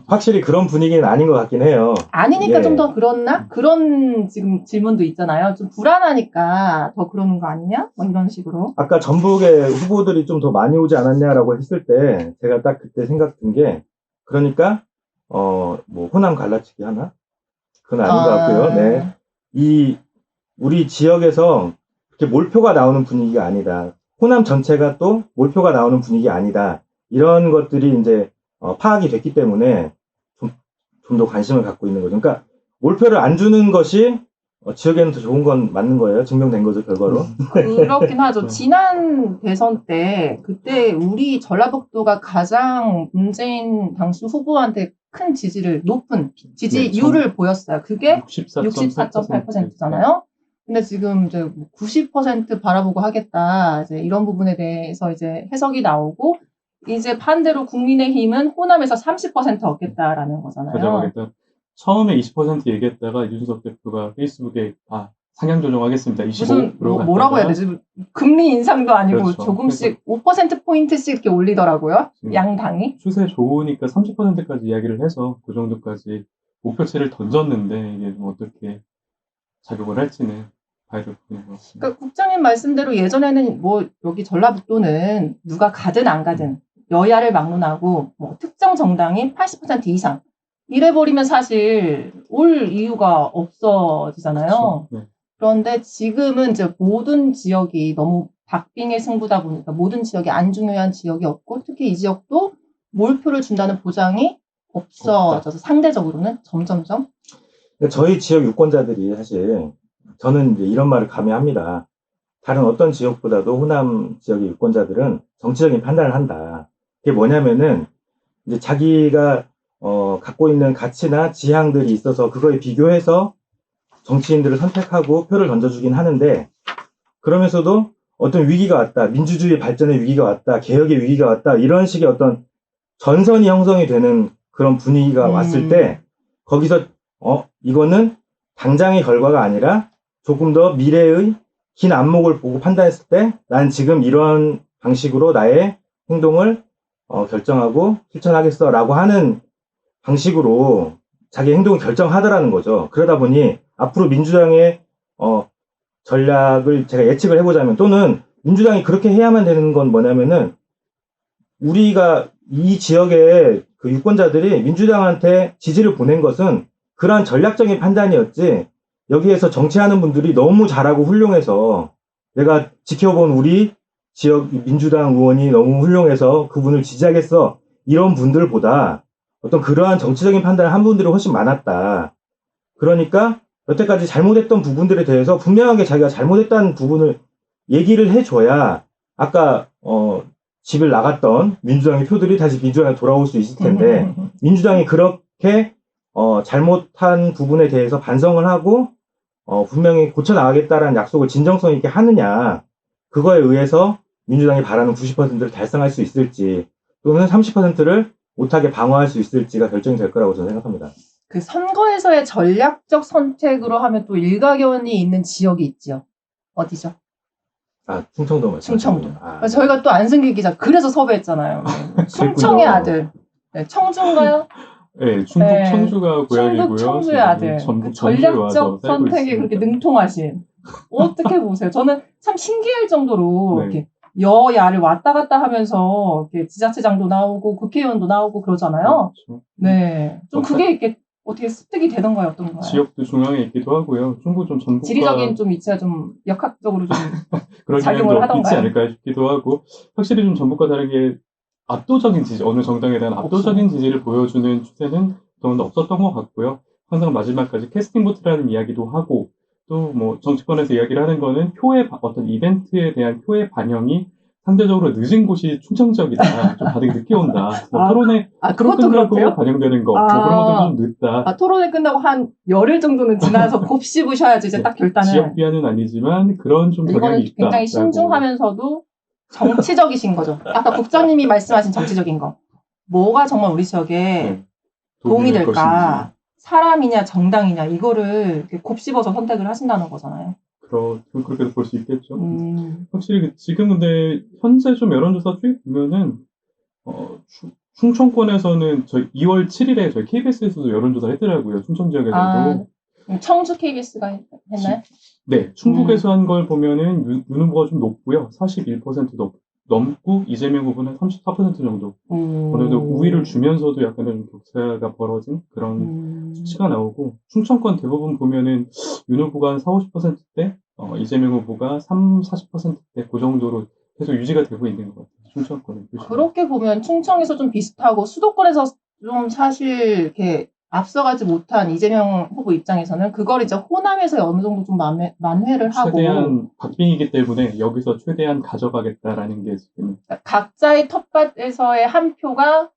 확실히 그런 분위기는 아닌 것 같긴 해요. 아니니까 좀 더 그렇나? 그런 지금 질문도 있잖아요. 좀 불안하니까 더 그러는 거 아니냐? 이런 식으로. 아까 전북의 후보들이 좀 더 많이 오지 않았냐라고 했을 때 제가 딱 그때 생각 든 게 그러니까 호남 갈라치기 하나? 그건 아닌 것 같고요. 네. 우리 지역에서 그렇게 몰표가 나오는 분위기가 아니다. 호남 전체가 또 몰표가 나오는 분위기 아니다. 이런 것들이 이제 파악이 됐기 때문에 좀 더 관심을 갖고 있는 거죠. 그러니까 몰표를 안 주는 것이 지역에는 더 좋은 건 맞는 거예요. 증명된 거죠, 결과로. 그렇긴 하죠. 지난 대선 때 그때 우리 전라북도가 가장 문재인 당시 후보한테 큰 높은 지지율을 보였어요. 그게 64.8%잖아요. 근데 지금 이제 90% 바라보고 하겠다. 이제 이런 부분에 대해서 이제 해석이 나오고 이제 반대로 국민의힘은 호남에서 30% 얻겠다라는 거잖아요. 가져가겠다. 처음에 20% 얘기했다가 이준석 대표가 페이스북에 상향 조정하겠습니다. 25%로 뭐라고 해야 되지? 금리 인상도 아니고 그렇죠. 조금씩 5%포인트씩 이렇게 올리더라고요. 양당이. 추세 좋으니까 30%까지 이야기를 해서 그 정도까지 목표치를 던졌는데 이게 좀 어떻게 작용을 할지는 봐야 될 부분인 것 같습니다. 그러니까 국장님 말씀대로 예전에는 여기 전라북도는 누가 가든 안 가든 여야를 막론하고 뭐 특정 정당이 80% 이상 이래버리면 사실 올 이유가 없어지잖아요. 그렇죠. 네. 그런데 지금은 이제 모든 지역이 너무 박빙의 승부다 보니까 모든 지역이 안 중요한 지역이 없고 특히 이 지역도 몰표를 준다는 보장이 없어져서 상대적으로는 점점점. 저희 지역 유권자들이 사실 저는 이제 이런 말을 감히 합니다. 다른 어떤 지역보다도 호남 지역의 유권자들은 정치적인 판단을 한다. 그게 뭐냐면은 이제 자기가 갖고 있는 가치나 지향들이 있어서 그거에 비교해서 정치인들을 선택하고 표를 던져주긴 하는데 그러면서도 어떤 위기가 왔다, 민주주의 발전의 위기가 왔다, 개혁의 위기가 왔다 이런 식의 어떤 전선이 형성이 되는 그런 분위기가 왔을 때 거기서 이거는 당장의 결과가 아니라 조금 더 미래의 긴 안목을 보고 판단했을 때 난 지금 이런 방식으로 나의 행동을 결정하고 실천하겠어 라고 하는 방식으로 자기 행동을 결정하더라는 거죠. 그러다 보니 앞으로 민주당의 전략을 제가 예측을 해보자면 또는 민주당이 그렇게 해야만 되는 건 뭐냐면은 우리가 이 지역의 그 유권자들이 민주당한테 지지를 보낸 것은 그러한 전략적인 판단이었지 여기에서 정치하는 분들이 너무 잘하고 훌륭해서 내가 지켜본 우리 지역 민주당 의원이 너무 훌륭해서 그분을 지지하겠어 이런 분들보다 어떤 그러한 정치적인 판단을 한 분들이 훨씬 많았다. 그러니까 여태까지 잘못했던 부분들에 대해서 분명하게 자기가 잘못했다는 부분을 얘기를 해줘야 아까 집을 나갔던 민주당의 표들이 다시 민주당에 돌아올 수 있을 텐데 민주당이 그렇게 잘못한 부분에 대해서 반성을 하고 분명히 고쳐나가겠다라는 약속을 진정성 있게 하느냐 그거에 의해서 민주당이 바라는 90%를 달성할 수 있을지 또는 30%를 못하게 방어할 수 있을지가 결정이 될 거라고 저는 생각합니다. 그 선거에서의 전략적 선택으로 하면 또 일가견이 있는 지역이 있죠. 어디죠? 충청도 말씀. 충청도. 저희가 또 안승길 기자 그래서 섭외했잖아요. 충청의 아들. 네, 청주인가요? 네, 충북 청주가 고향이고요. 충북 청주의 아들. 그 전략적 선택에 그렇게 능통하신. 어떻게 보세요? 저는 참 신기할 정도로 네. 이렇게 여야를 왔다 갔다 하면서 이렇게 지자체장도 나오고 국회의원도 나오고 그러잖아요. 그렇죠. 네, 좀 그게 이렇게 어떻게 습득이 되던가요, 어떤가요? 지역도 중앙에 있기도 하고요. 충북 좀 전북과 지리적인 좀 위치가 좀 역학적으로 좀 그런 작용을 하던가요? 있지 않을까 싶기도 하고 확실히 좀 전북과 다르게 압도적인 지지, 어느 정당에 대한 압도적인 지지를 보여주는 추세는 더욱더 없었던 것 같고요. 항상 마지막까지 캐스팅 보트라는 이야기도 하고 또 뭐 정치권에서 이야기를 하는 거는 어떤 이벤트에 대한 표의 반영이 상대적으로 늦은 곳이 충청 지역이다. 좀 반응이 늦게 온다. 토론회 그것도 끝나고 그렇대요? 반영되는 거. 그런 것들은 좀 늦다. 토론회 끝나고 한 열흘 정도는 지나서 곱씹으셔야지 이제 딱 결단을. 지역 비하는 아니지만 그런 좀 경향이 있다. 굉장히 신중하면서도 정치적이신 거죠. 아까 국장님이 말씀하신 정치적인 거. 뭐가 정말 우리 지역에 도움이 될까? 사람이냐 정당이냐 이거를 이렇게 곱씹어서 선택을 하신다는 거잖아요. 그렇게도 볼 수 있겠죠. 확실히 지금 근데 현재 좀 여론조사 쭉 보면은 충청권에서는 저희 2월 7일에 저희 KBS에서도 여론조사 했더라고요. 충청 지역에서도. 청주 KBS가 했나요? 네, 충북에서 한 걸 보면은 윤 후보가 좀 높고요. 41% 넘고 이재명 후보는 34% 정도. 어느 정도 우위를 주면서도 약간의 격차가 벌어진 그런 수치가 나오고 충청권 대부분 보면은 윤 후보가 한 40~50%대, 이재명 후보가 30~40%대 그 정도로 계속 유지가 되고 있는 것 같아요. 충청권은. 그렇게 보면 충청에서 좀 비슷하고 수도권에서 좀 사실 이렇게 앞서가지 못한 이재명 후보 입장에서는 그걸 이제 호남에서 어느 정도 좀 만회를 하고 최대한 박빙이기 때문에 여기서 최대한 가져가겠다라는 게 지금 각자의 텃밭에서의 한 표가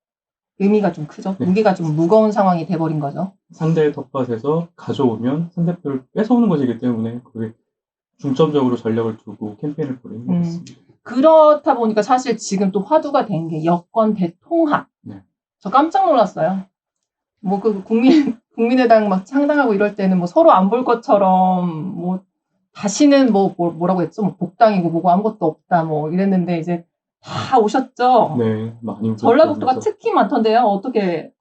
의미가 좀 크죠. 네. 무게가 좀 무거운 상황이 돼버린 거죠. 상대의 텃밭에서 가져오면 상대표를 뺏어오는 것이기 때문에 그게 중점적으로 전략을 두고 캠페인을 벌이는 것 같습니다. 그렇다 보니까 사실 지금 또 화두가 된 게 여권 대통합. 네. 저 깜짝 놀랐어요. 뭐 국민의당 막 창당하고 이럴 때는 뭐 서로 안 볼 것처럼 뭐 다시는 뭐라고 했죠? 뭐 복당이고 뭐고 아무것도 없다 뭐 이랬는데 이제 다 오셨죠? 네, 많이 오셨죠. 전라북도가 특히 많던데요. 어떻게?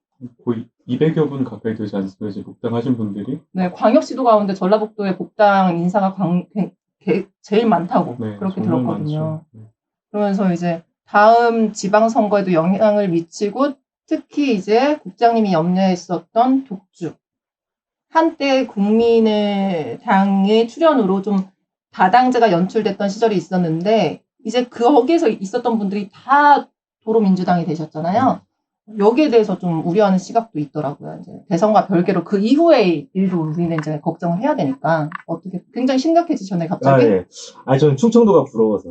거의 200여 분 가까이 되지 않습니까? 이제 복당하신 분들이. 네, 광역시도 가운데 전라북도의 복당 인사가 제일 많다고 네, 그렇게 정말 들었거든요. 많죠. 네. 그러면서 이제 다음 지방선거에도 영향을 미치고 특히 이제 국장님이 염려했었던 독주. 한때 국민의당의 출연으로 좀 다당제가 연출됐던 시절이 있었는데 이제 거기에서 있었던 분들이 다 도로민주당이 되셨잖아요. 여기에 대해서 좀 우려하는 시각도 있더라고요. 이제 대선과 별개로 그 이후의 일도 우리는 이제 걱정을 해야 되니까 어떻게 굉장히 심각해지셨네 갑자기. 예. 저는 충청도가 부러워서.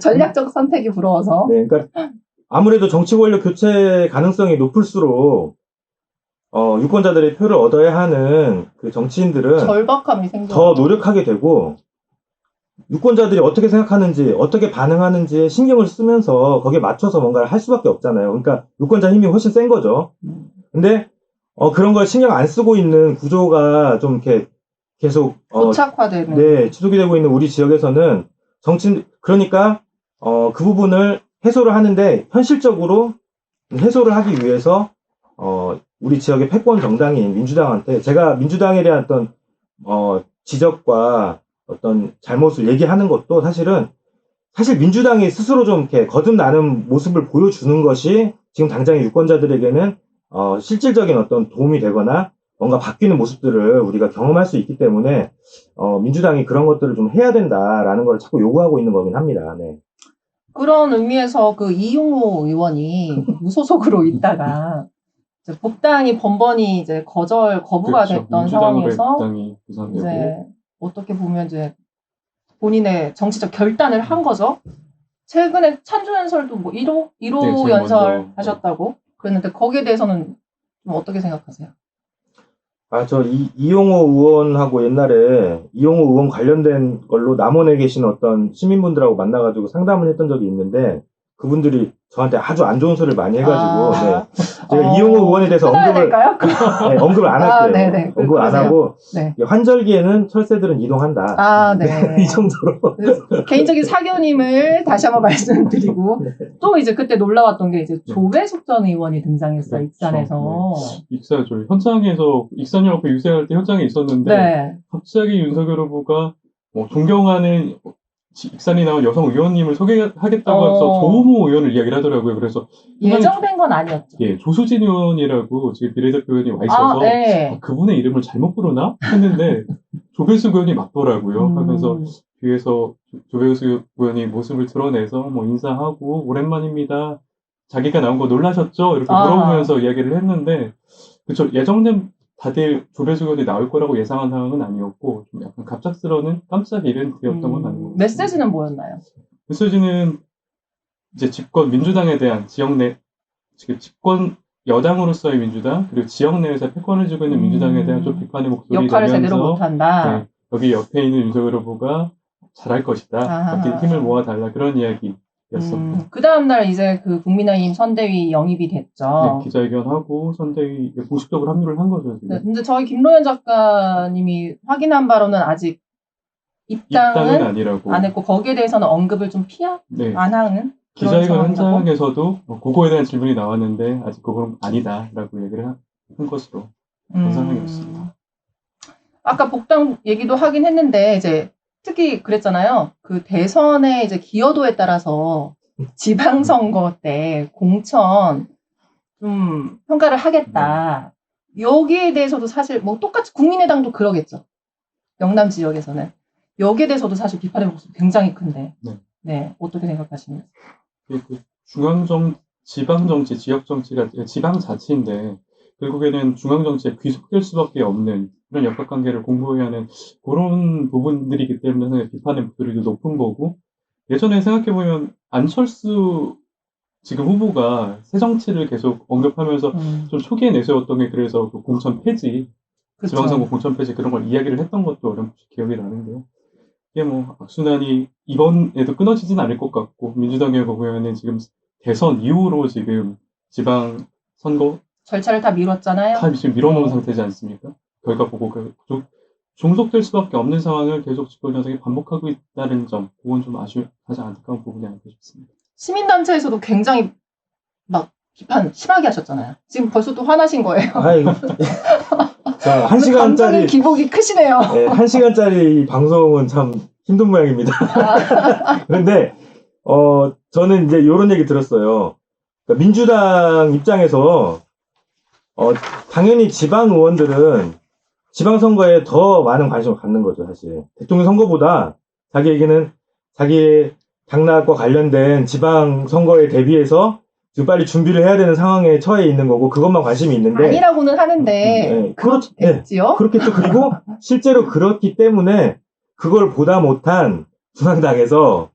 전략적 선택이 부러워서. 네, 그러니까 아무래도 정치 권력 교체 가능성이 높을수록 유권자들의 표를 얻어야 하는 그 정치인들은 절박함이 생겨. 더 노력하게 되고 유권자들이 어떻게 생각하는지 어떻게 반응하는지에 신경을 쓰면서 거기에 맞춰서 뭔가를 할 수밖에 없잖아요. 그러니까 유권자 힘이 훨씬 센 거죠. 근데 그런 걸 신경 안 쓰고 있는 구조가 좀 이렇게 계속 고착화되는. 네, 지속이 되고 있는 우리 지역에서는 그러니까 그 부분을 해소를 하는데 현실적으로 해소를 하기 위해서 우리 지역의 패권 정당인 민주당한테 제가 민주당에 대한 어떤 지적과 어떤 잘못을 얘기하는 것도 사실 민주당이 스스로 좀 이렇게 거듭나는 모습을 보여주는 것이 지금 당장의 유권자들에게는 실질적인 어떤 도움이 되거나 뭔가 바뀌는 모습들을 우리가 경험할 수 있기 때문에 민주당이 그런 것들을 좀 해야 된다라는 걸 자꾸 요구하고 있는 거긴 합니다. 네. 그런 의미에서 그 이용호 의원이 무소속으로 있다가 이제 복당이 번번이 이제 거부가 그렇죠. 됐던 민주당으로의 상황에서 복당이 부산되고 이제 어떻게 보면 이제 본인의 정치적 결단을 한 거죠. 최근에 찬조연설도 뭐 1호 네, 제일 연설하셨다고 그랬는데 거기에 대해서는 좀 어떻게 생각하세요? 저 이용호 의원하고 옛날에 이용호 의원 관련된 걸로 남원에 계신 어떤 시민분들하고 만나가지고 상담을 했던 적이 있는데 그분들이 저한테 아주 안 좋은 소리를 많이 해가지고 네. 제가 이용호 의원에 대해서 언급을 안 할게요. 네네. 언급을 안 하고 네. 환절기에는 철새들은 이동한다. 네. 이 정도로. 개인적인 사견임을 다시 한번 말씀드리고 또 이제 그때 놀라웠던 게 이제 조배숙 전 의원이 등장했어요. 익산에서. 네. 익산죠. 현장에서 익산 옆에 유세할 때 현장에 있었는데 네. 갑자기 윤석열 후보가 존경하는 익산에 나온 여성 의원님을 소개하겠다고 해서 조모 의원을 이야기를 하더라고요. 그래서 예정된 건 아니었죠. 예, 조수진 의원이라고 지금 비례대표 의원이 와 있어서 네. 그분의 이름을 잘못 부르나 했는데 조배숙 의원이 맞더라고요. 하면서 뒤에서 조배숙 의원이 모습을 드러내서 인사하고 오랜만입니다. 자기가 나온 거 놀라셨죠? 이렇게 물어보면서 이야기를 했는데 그쵸, 예정된 다들 조배숙 의원이 나올 거라고 예상한 상황은 아니었고 좀 약간 갑작스러운 깜짝 이벤트였던 건 아니고 메시지는 뭐였나요? 메시지는 이제 민주당에 대한 지역 내 지금 집권 여당으로서의 민주당 그리고 지역 내에서 패권을 쥐고 있는 민주당에 대한 좀 비판의 목소리 역할을 내면서 제대로 못한다. 네, 여기 옆에 있는 윤석열 후보가 잘할 것이다. 어떻게 힘을 모아달라 그런 이야기. 그 다음날 이제 그 국민의힘 선대위 영입이 됐죠. 네, 기자회견하고 선대위 공식적으로 합류를 한 거죠. 지금. 네, 근데 저희 김로연 작가님이 확인한 바로는 아직 입당은 아니라고. 안 했고 거기에 대해서는 언급을 좀 안 하는 기자회견 현장에서도 그거에 대한 질문이 나왔는데 아직 그건 아니다라고 얘기를 한 것으로 그런 상황이었습니다. 아까 복당 얘기도 하긴 했는데 이제 특히 그랬잖아요. 그 대선의 이제 기여도에 따라서 지방선거 때 공천 좀 평가를 하겠다. 여기에 대해서도 사실 똑같이 국민의당도 그러겠죠. 영남 지역에서는. 여기에 대해서도 사실 비판의 목소리 굉장히 큰데. 네, 어떻게 생각하십니까? 지방정치, 지역정치가 지방자치인데 결국에는 중앙정치에 귀속될 수밖에 없는 그런 역학관계를 공부해야 하는 그런 부분들이기 때문에 비판의 목소리도 높은 거고 예전에 생각해보면 안철수 지금 후보가 새정치를 계속 언급하면서 좀 초기에 내세웠던 게 그래서 그 공천 폐지, 그쵸. 지방선거 공천 폐지 그런 걸 이야기를 했던 것도 어렴풋이 기억이 나는데요. 이게 악순환이 이번에도 끊어지진 않을 것 같고 민주당에 보면은 지금 대선 이후로 지금 지방선거 절차를 다 미뤘잖아요. 다 지금 밀어놓은 상태지 않습니까? 결과 보고 종속될 수밖에 없는 상황을 계속 집권 여당이 반복하고 있다는 점, 그건 좀 가장 안타까운 부분이 아닐까 싶습니다. 시민단체에서도 굉장히 비판 심하게 하셨잖아요. 지금 벌써 또 화나신 거예요. 자, 1시간짜리 감정의 기복이 크시네요. 네, 1시간짜리 방송은 참 힘든 모양입니다. 그런데 저는 이제 이런 얘기 들었어요. 그러니까 민주당 입장에서 당연히 지방 의원들은 지방선거에 더 많은 관심을 갖는 거죠, 사실. 대통령 선거보다 자기에게는 자기의 당락과 관련된 지방선거에 대비해서 지금 빨리 준비를 해야 되는 상황에 처해 있는 거고, 그것만 관심이 있는데. 아니라고는 하는데, 네, 그렇겠지요? 네, 그렇겠죠. 그리고 실제로 그렇기 때문에 그걸 보다 못한 중앙당에서,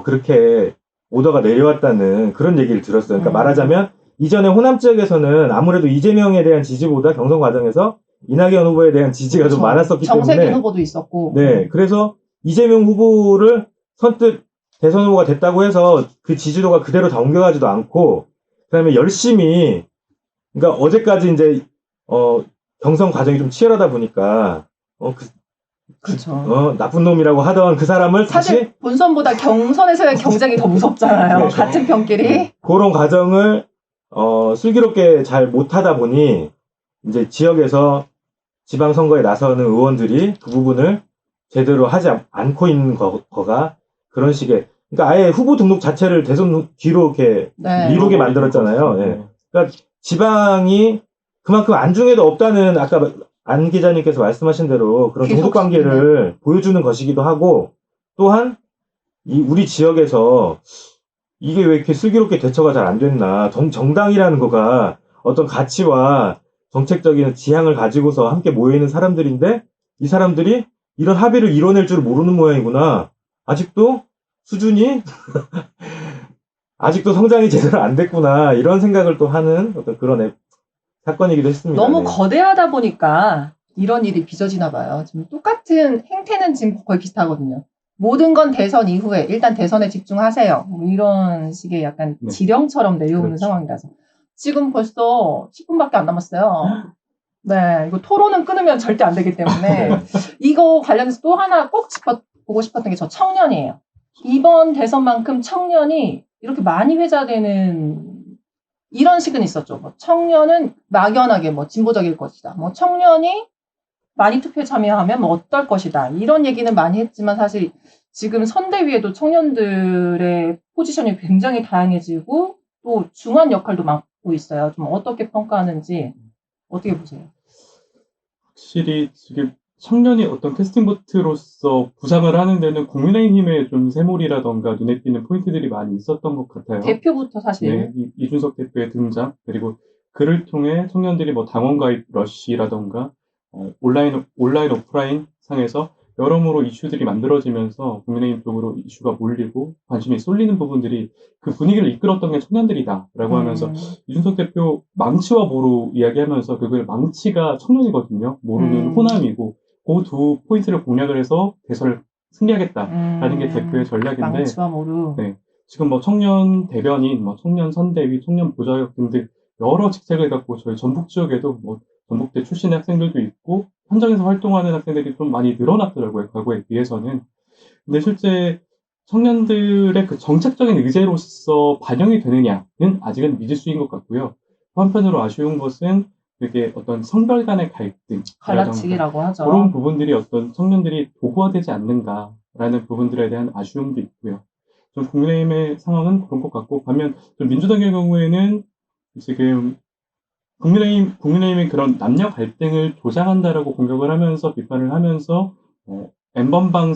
그렇게 오더가 내려왔다는 그런 얘기를 들었어요. 그러니까 말하자면, 이전에 호남 지역에서는 아무래도 이재명에 대한 지지보다 경선 과정에서 이낙연 후보에 대한 지지가 좀 많았었기 때문에. 정세균 후보도 있었고. 네, 그래서 이재명 후보를 선뜻 대선 후보가 됐다고 해서 그 지지도가 그대로 다 옮겨가지도 않고, 그다음에 열심히, 그러니까 어제까지 이제 경선 과정이 좀 치열하다 보니까 그렇죠. 나쁜 놈이라고 하던 그 사람을 사실 다시 본선보다 경선에서의 경쟁이 더 무섭잖아요. 그렇죠. 같은 편끼리. 그런 과정을 슬기롭게 잘 못하다 보니 이제 지역에서 지방선거에 나서는 의원들이 그 부분을 제대로 하지 않고 있는 거가 그런 식의, 그러니까 아예 후보 등록 자체를 대선 뒤로 이렇게 미루게 만들었잖아요. 네. 그러니까 지방이 그만큼 안중에도 없다는, 아까 안 기자님께서 말씀하신 대로 그런 종속 관계를 보여주는 것이기도 하고, 또한 우리 지역에서 이게 왜 이렇게 슬기롭게 대처가 잘 안 됐나, 정당이라는 거가 어떤 가치와 정책적인 지향을 가지고서 함께 모여있는 사람들인데, 이 사람들이 이런 합의를 이뤄낼 줄 모르는 모양이구나. 아직도 수준이 아직도 성장이 제대로 안 됐구나, 이런 생각을 또 하는 어떤 그런 사건이기도 했습니다. 너무 거대하다 보니까 이런 일이 빚어지나 봐요. 지금 똑같은 행태는 지금 거의 비슷하거든요. 모든 건 대선 이후에 일단 대선에 집중하세요. 뭐 이런 식의 약간 지령처럼 내려오는 그렇죠. 상황이라서 지금 벌써 10분밖에 안 남았어요. 네, 이거 토론은 끊으면 절대 안 되기 때문에 이거 관련해서 또 하나 꼭 짚어보고 싶었던 게 저 청년이에요. 이번 대선만큼 청년이 이렇게 많이 회자되는 이런 식은 있었죠. 뭐 청년은 막연하게 뭐 진보적일 것이다. 뭐 청년이 많이 투표에 참여하면 뭐 어떨 것이다. 이런 얘기는 많이 했지만 사실 지금 선대위에도 청년들의 포지션이 굉장히 다양해지고 또 중요한 역할도 맡고 있어요. 좀 어떻게 평가하는지 어떻게 보세요? 확실히 지금 청년이 어떤 캐스팅 보트로서 부상을 하는 데는 국민의힘의 좀 세몰이라던가 눈에 띄는 포인트들이 많이 있었던 것 같아요. 대표부터 사실. 네, 이준석 대표의 등장, 그리고 그를 통해 청년들이 뭐 당원 가입 러시라던가 온라인 오프라인 상에서 여러모로 이슈들이 만들어지면서 국민의힘 쪽으로 이슈가 몰리고 관심이 쏠리는 부분들이 그 분위기를 이끌었던 게 청년들이다라고 하면서 이준석 대표 망치와 모루 이야기하면서 그걸 망치가 청년이거든요. 모루는 호남이고 그 두 포인트를 공략을 해서 대선을 승리하겠다라는 게 대표의 전략인데, 망치와 모루. 네, 지금 뭐 청년 대변인, 뭐 청년 선대위, 청년 보좌역 등등 여러 직책을 갖고 저희 전북 지역에도 뭐 전북대 출신의 학생들도 있고 현장에서 활동하는 학생들이 좀 많이 늘어났더라고요, 과거에 비해서는. 근데 실제 청년들의 그 정책적인 의제로서 반영이 되느냐는 아직은 미지수인 것 같고요. 한편으로 아쉬운 것은 그게 어떤 성별 간의 갈등, 갈라치기라고 하죠. 그런 부분들이 어떤 청년들이 도구화되지 않는가라는 부분들에 대한 아쉬움도 있고요. 좀 국민의힘의 상황은 그런 것 같고, 반면 좀 민주당의 경우에는 지금 국민의힘이 그런 남녀 갈등을 조장한다라고 공격을 하면서 비판을 하면서 N번방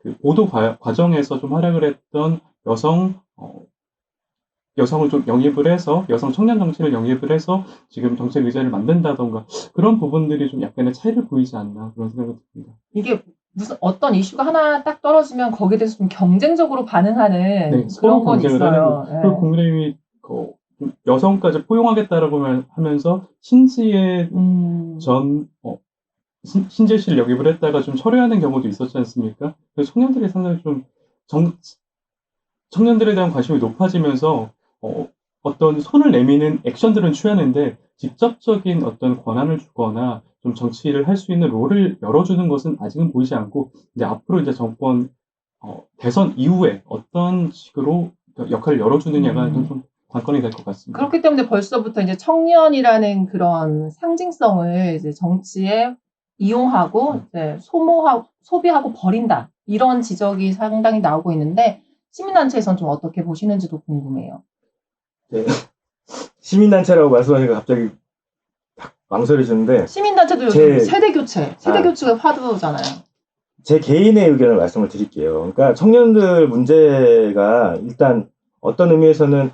그 보도 과정에서 좀 활약을 했던 여성을 좀 영입을 해서 여성 청년 정치를 영입을 해서 지금 정책 의제를 만든다던가 그런 부분들이 좀 약간의 차이를 보이지 않나 그런 생각이 듭니다. 이게 무슨 어떤 이슈가 하나 딱 떨어지면 거기에 대해서 좀 경쟁적으로 반응하는 그런 건 있어요. 네. 그리고 국민의힘이 여성까지 포용하겠다라고 하면서 신지혜 신재 씨를 영입을 했다가 좀 철회하는 경우도 있었지 않습니까? 그래서 청년들이 상당히 좀 청년들에 대한 관심이 높아지면서 어떤 손을 내미는 액션들은 취하는데 직접적인 어떤 권한을 주거나 좀 정치를 할 수 있는 롤을 열어주는 것은 아직은 보이지 않고, 이제 앞으로 이제 정권 대선 이후에 어떤 식으로 역할을 열어주느냐가 좀 관건이 될 것 같습니다. 그렇기 때문에 벌써부터 이제 청년이라는 그런 상징성을 이제 정치에 이용하고 이제 소비하고 버린다, 이런 지적이 상당히 나오고 있는데, 시민단체에서는 좀 어떻게 보시는지도 궁금해요. 네. 시민단체라고 말씀하니까 갑자기 망설여지는데 시민단체도 요즘 세대교체가 화두잖아요. 제 개인의 의견을 말씀을 드릴게요. 그러니까 청년들 문제가 일단 어떤 의미에서는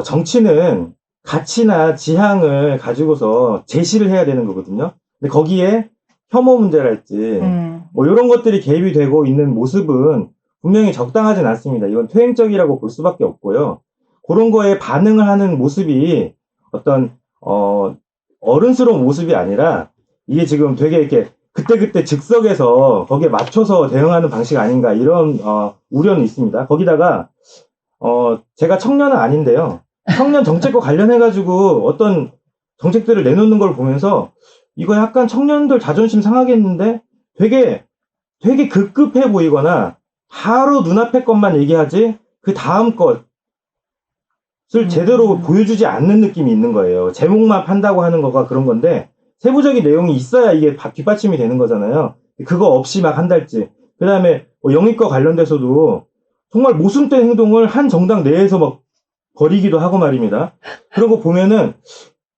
정치는 가치나 지향을 가지고서 제시를 해야 되는 거거든요. 근데 거기에 혐오 문제랄지 뭐 이런 것들이 개입이 되고 있는 모습은 분명히 적당하진 않습니다. 이건 퇴행적이라고 볼 수밖에 없고요. 그런 거에 반응을 하는 모습이 어떤 어른스러운 모습이 아니라 이게 지금 되게 이렇게 그때그때 즉석에서 거기에 맞춰서 대응하는 방식 아닌가 이런 우려는 있습니다. 거기다가 제가 청년은 아닌데요. 청년 정책과 관련해가지고 어떤 정책들을 내놓는 걸 보면서 이거 약간 청년들 자존심 상하겠는데 되게 급급해 보이거나 바로 눈앞의 것만 얘기하지 그 다음 것을 제대로 보여주지 않는 느낌이 있는 거예요. 제목만 판다고 하는 거가 그런 건데 세부적인 내용이 있어야 이게 뒷받침이 되는 거잖아요. 그거 없이 막 한달지. 그 다음에 영입과 관련돼서도 정말 모순된 행동을 한 정당 내에서 막 벌이기도 하고 말입니다. 그런 거 보면은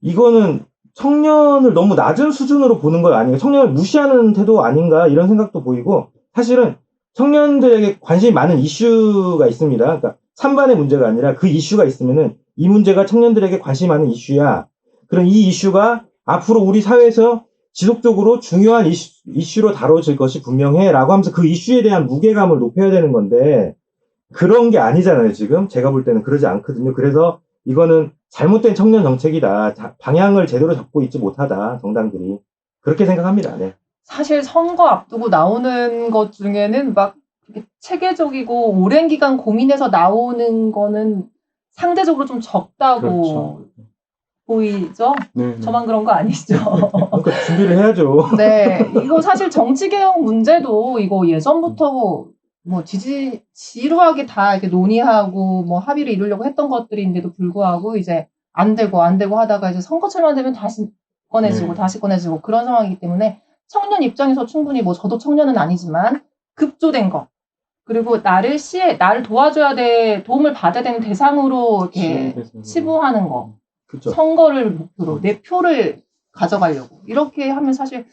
이거는 청년을 너무 낮은 수준으로 보는 거 아닌가, 청년을 무시하는 태도 아닌가 이런 생각도 보이고 사실은 청년들에게 관심이 많은 이슈가 있습니다. 그러니까 찬반의 문제가 아니라 그 이슈가 있으면은 이 문제가 청년들에게 관심이 많은 이슈야. 그럼 이 이슈가 앞으로 우리 사회에서 지속적으로 중요한 이슈로 다뤄질 것이 분명해 라고 하면서 그 이슈에 대한 무게감을 높여야 되는 건데 그런 게 아니잖아요. 지금 제가 볼 때는 그러지 않거든요. 그래서 이거는 잘못된 청년 정책이다. 방향을 제대로 잡고 있지 못하다. 정당들이. 그렇게 생각합니다. 네. 사실 선거 앞두고 나오는 것 중에는 막 체계적이고 오랜 기간 고민해서 나오는 거는 상대적으로 좀 적다고 그렇죠. 보이죠? 네. 저만 그런 거 아니죠? 그러니까 준비를 해야죠. 네. 이거 사실 정치개혁 문제도 이거 예전부터 뭐 지루하게 다 이렇게 논의하고 뭐 합의를 이루려고 했던 것들인데도 불구하고 이제 안 되고 하다가 이제 선거철만 되면 다시 꺼내지고 그런 상황이기 때문에 청년 입장에서 충분히 뭐 저도 청년은 아니지만 급조된 거 그리고 나를 도와줘야 도움을 받아야 되는 대상으로 이렇게 치부하는 거 그렇죠. 선거를 목표로 내 표를 가져가려고 이렇게 하면 사실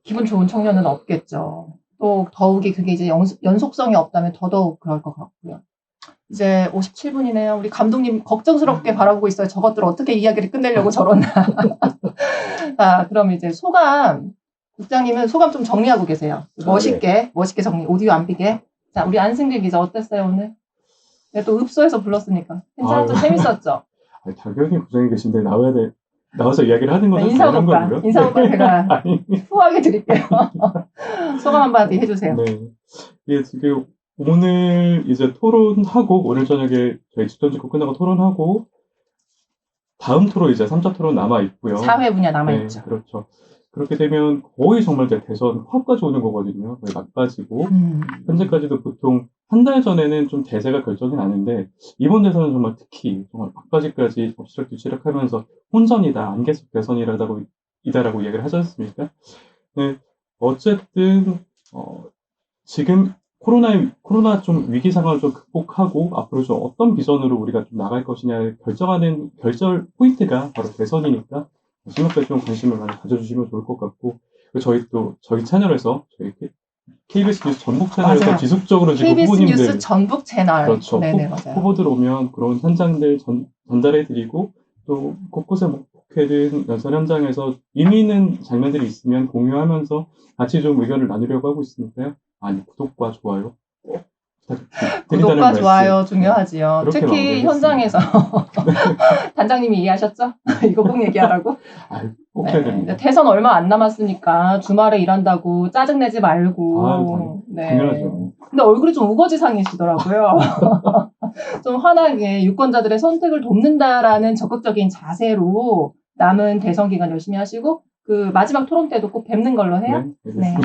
기분 좋은 청년은 없겠죠. 또 더욱이 그게 이제 연속성이 없다면 더더욱 그럴 것 같고요. 이제 57분이네요. 우리 감독님 걱정스럽게 바라보고 있어요. 저것들 어떻게 이야기를 끝내려고 저러나. 자, 그럼 이제 국장님은 소감 좀 정리하고 계세요. 멋있게 정리, 오디오 안 비게. 자, 우리 안승길 기자 어땠어요, 오늘? 내가 또 읍소에서 불렀으니까. 괜찮았죠? 재밌었죠? 당연히 부장님 계신데 나와서 이야기를 하는 건 인사 오빠 제가 후하게 드릴게요. 소감 한마디 해주세요. 네. 이게 지금 오늘 이제 토론하고 오늘 저녁에 저희 집전 짓고 끝나고 토론하고 다음 토론 이제 3차 토론 남아 있고요. 사회 분야 남아 있죠. 네, 그렇죠. 그렇게 되면 거의 정말 대선 확까지 오는 거거든요. 거의 막까지고 현재까지도 보통 한 달 전에는 좀 대세가 결정이 나는데 이번 대선은 정말 특히 정말 막바지까지 엎치락뒤치락하면서 혼전이다, 안개속 대선이라고 이다라고 얘기를 하지 않습니까? 네, 어쨌든 지금 코로나 좀 위기 상황을 좀 극복하고 앞으로 좀 어떤 비전으로 우리가 좀 나갈 것이냐를 결정하는 결절 포인트가 바로 대선이니까 심각하게 좀 관심을 많이 가져주시면 좋을 것 같고 저희 채널에서 저희 KBS 뉴스 전북 채널에서 맞아요. 지속적으로 지금 KBS 후보님들 뉴스 전북 채널 그렇죠. 네네, 맞아요. 후보들 오면 그런 현장들 전달해드리고 또 곳곳에 목회된 연설 현장에서 의미 있는 장면들이 있으면 공유하면서 같이 좀 의견을 나누려고 하고 있으니까요. 많이 구독과 좋아요 꼭 부탁드린다는 구독과 좋아요 중요하지요. 특히 마무리하겠습니다. 현장에서 단장님이 이해하셨죠? 이거 꼭 얘기하라고. 꼭 해야 됩니다. 대선 얼마 안 남았으니까 주말에 일한다고 짜증내지 말고. 당연하죠. 근데 얼굴이 좀 우거지상이시더라고요. 좀 환하게 유권자들의 선택을 돕는다라는 적극적인 자세로 남은 대선 기간 열심히 하시고 그 마지막 토론 때도 꼭 뵙는 걸로 해요. 네.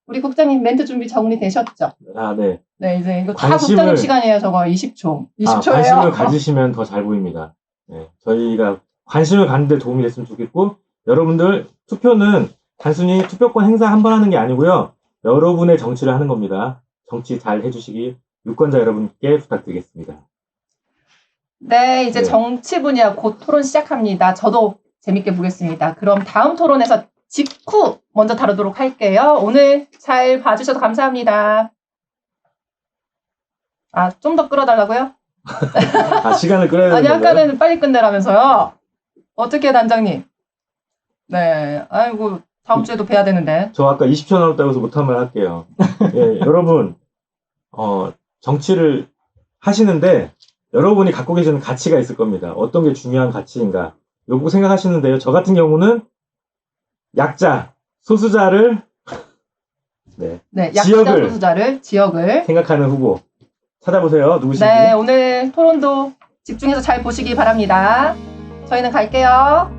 우리 국장님 멘트 준비 정리되셨죠? 네. 네, 이제 이거 다 국장님 시간이에요. 저거 20초예요. 관심을 가지시면 더 잘 보입니다. 네. 저희가 관심을 갖는데 도움이 됐으면 좋겠고 여러분들 투표는 단순히 투표권 행사 한 번 하는 게 아니고요. 여러분의 정치를 하는 겁니다. 정치 잘 해주시기 유권자 여러분께 부탁드리겠습니다. 네, 이제 네. 정치 분야 곧 토론 시작합니다. 저도 재밌게 보겠습니다. 그럼 다음 토론에서 직후 먼저 다루도록 할게요. 오늘 잘 봐주셔서 감사합니다. 아, 좀 더 끌어달라고요? 아, 시간을 끌어야 되는 아니, 건가요? 아까는 빨리 끝내라면서요. 어떻게 단장님? 네, 아이고, 다음 주에도 뵈야 되는데. 저 아까 20초 남았다고 해서 못한 말 할게요. 예, 여러분, 정치를 하시는데 여러분이 갖고 계시는 가치가 있을 겁니다. 어떤 게 중요한 가치인가. 요거 생각하시는데요. 저 같은 경우는 약자, 소수자를 네, 약자 소수자를, 지역을 생각하는 후보. 찾아보세요. 누구신지. 네, 오늘 토론도 집중해서 잘 보시기 바랍니다. 저희는 갈게요.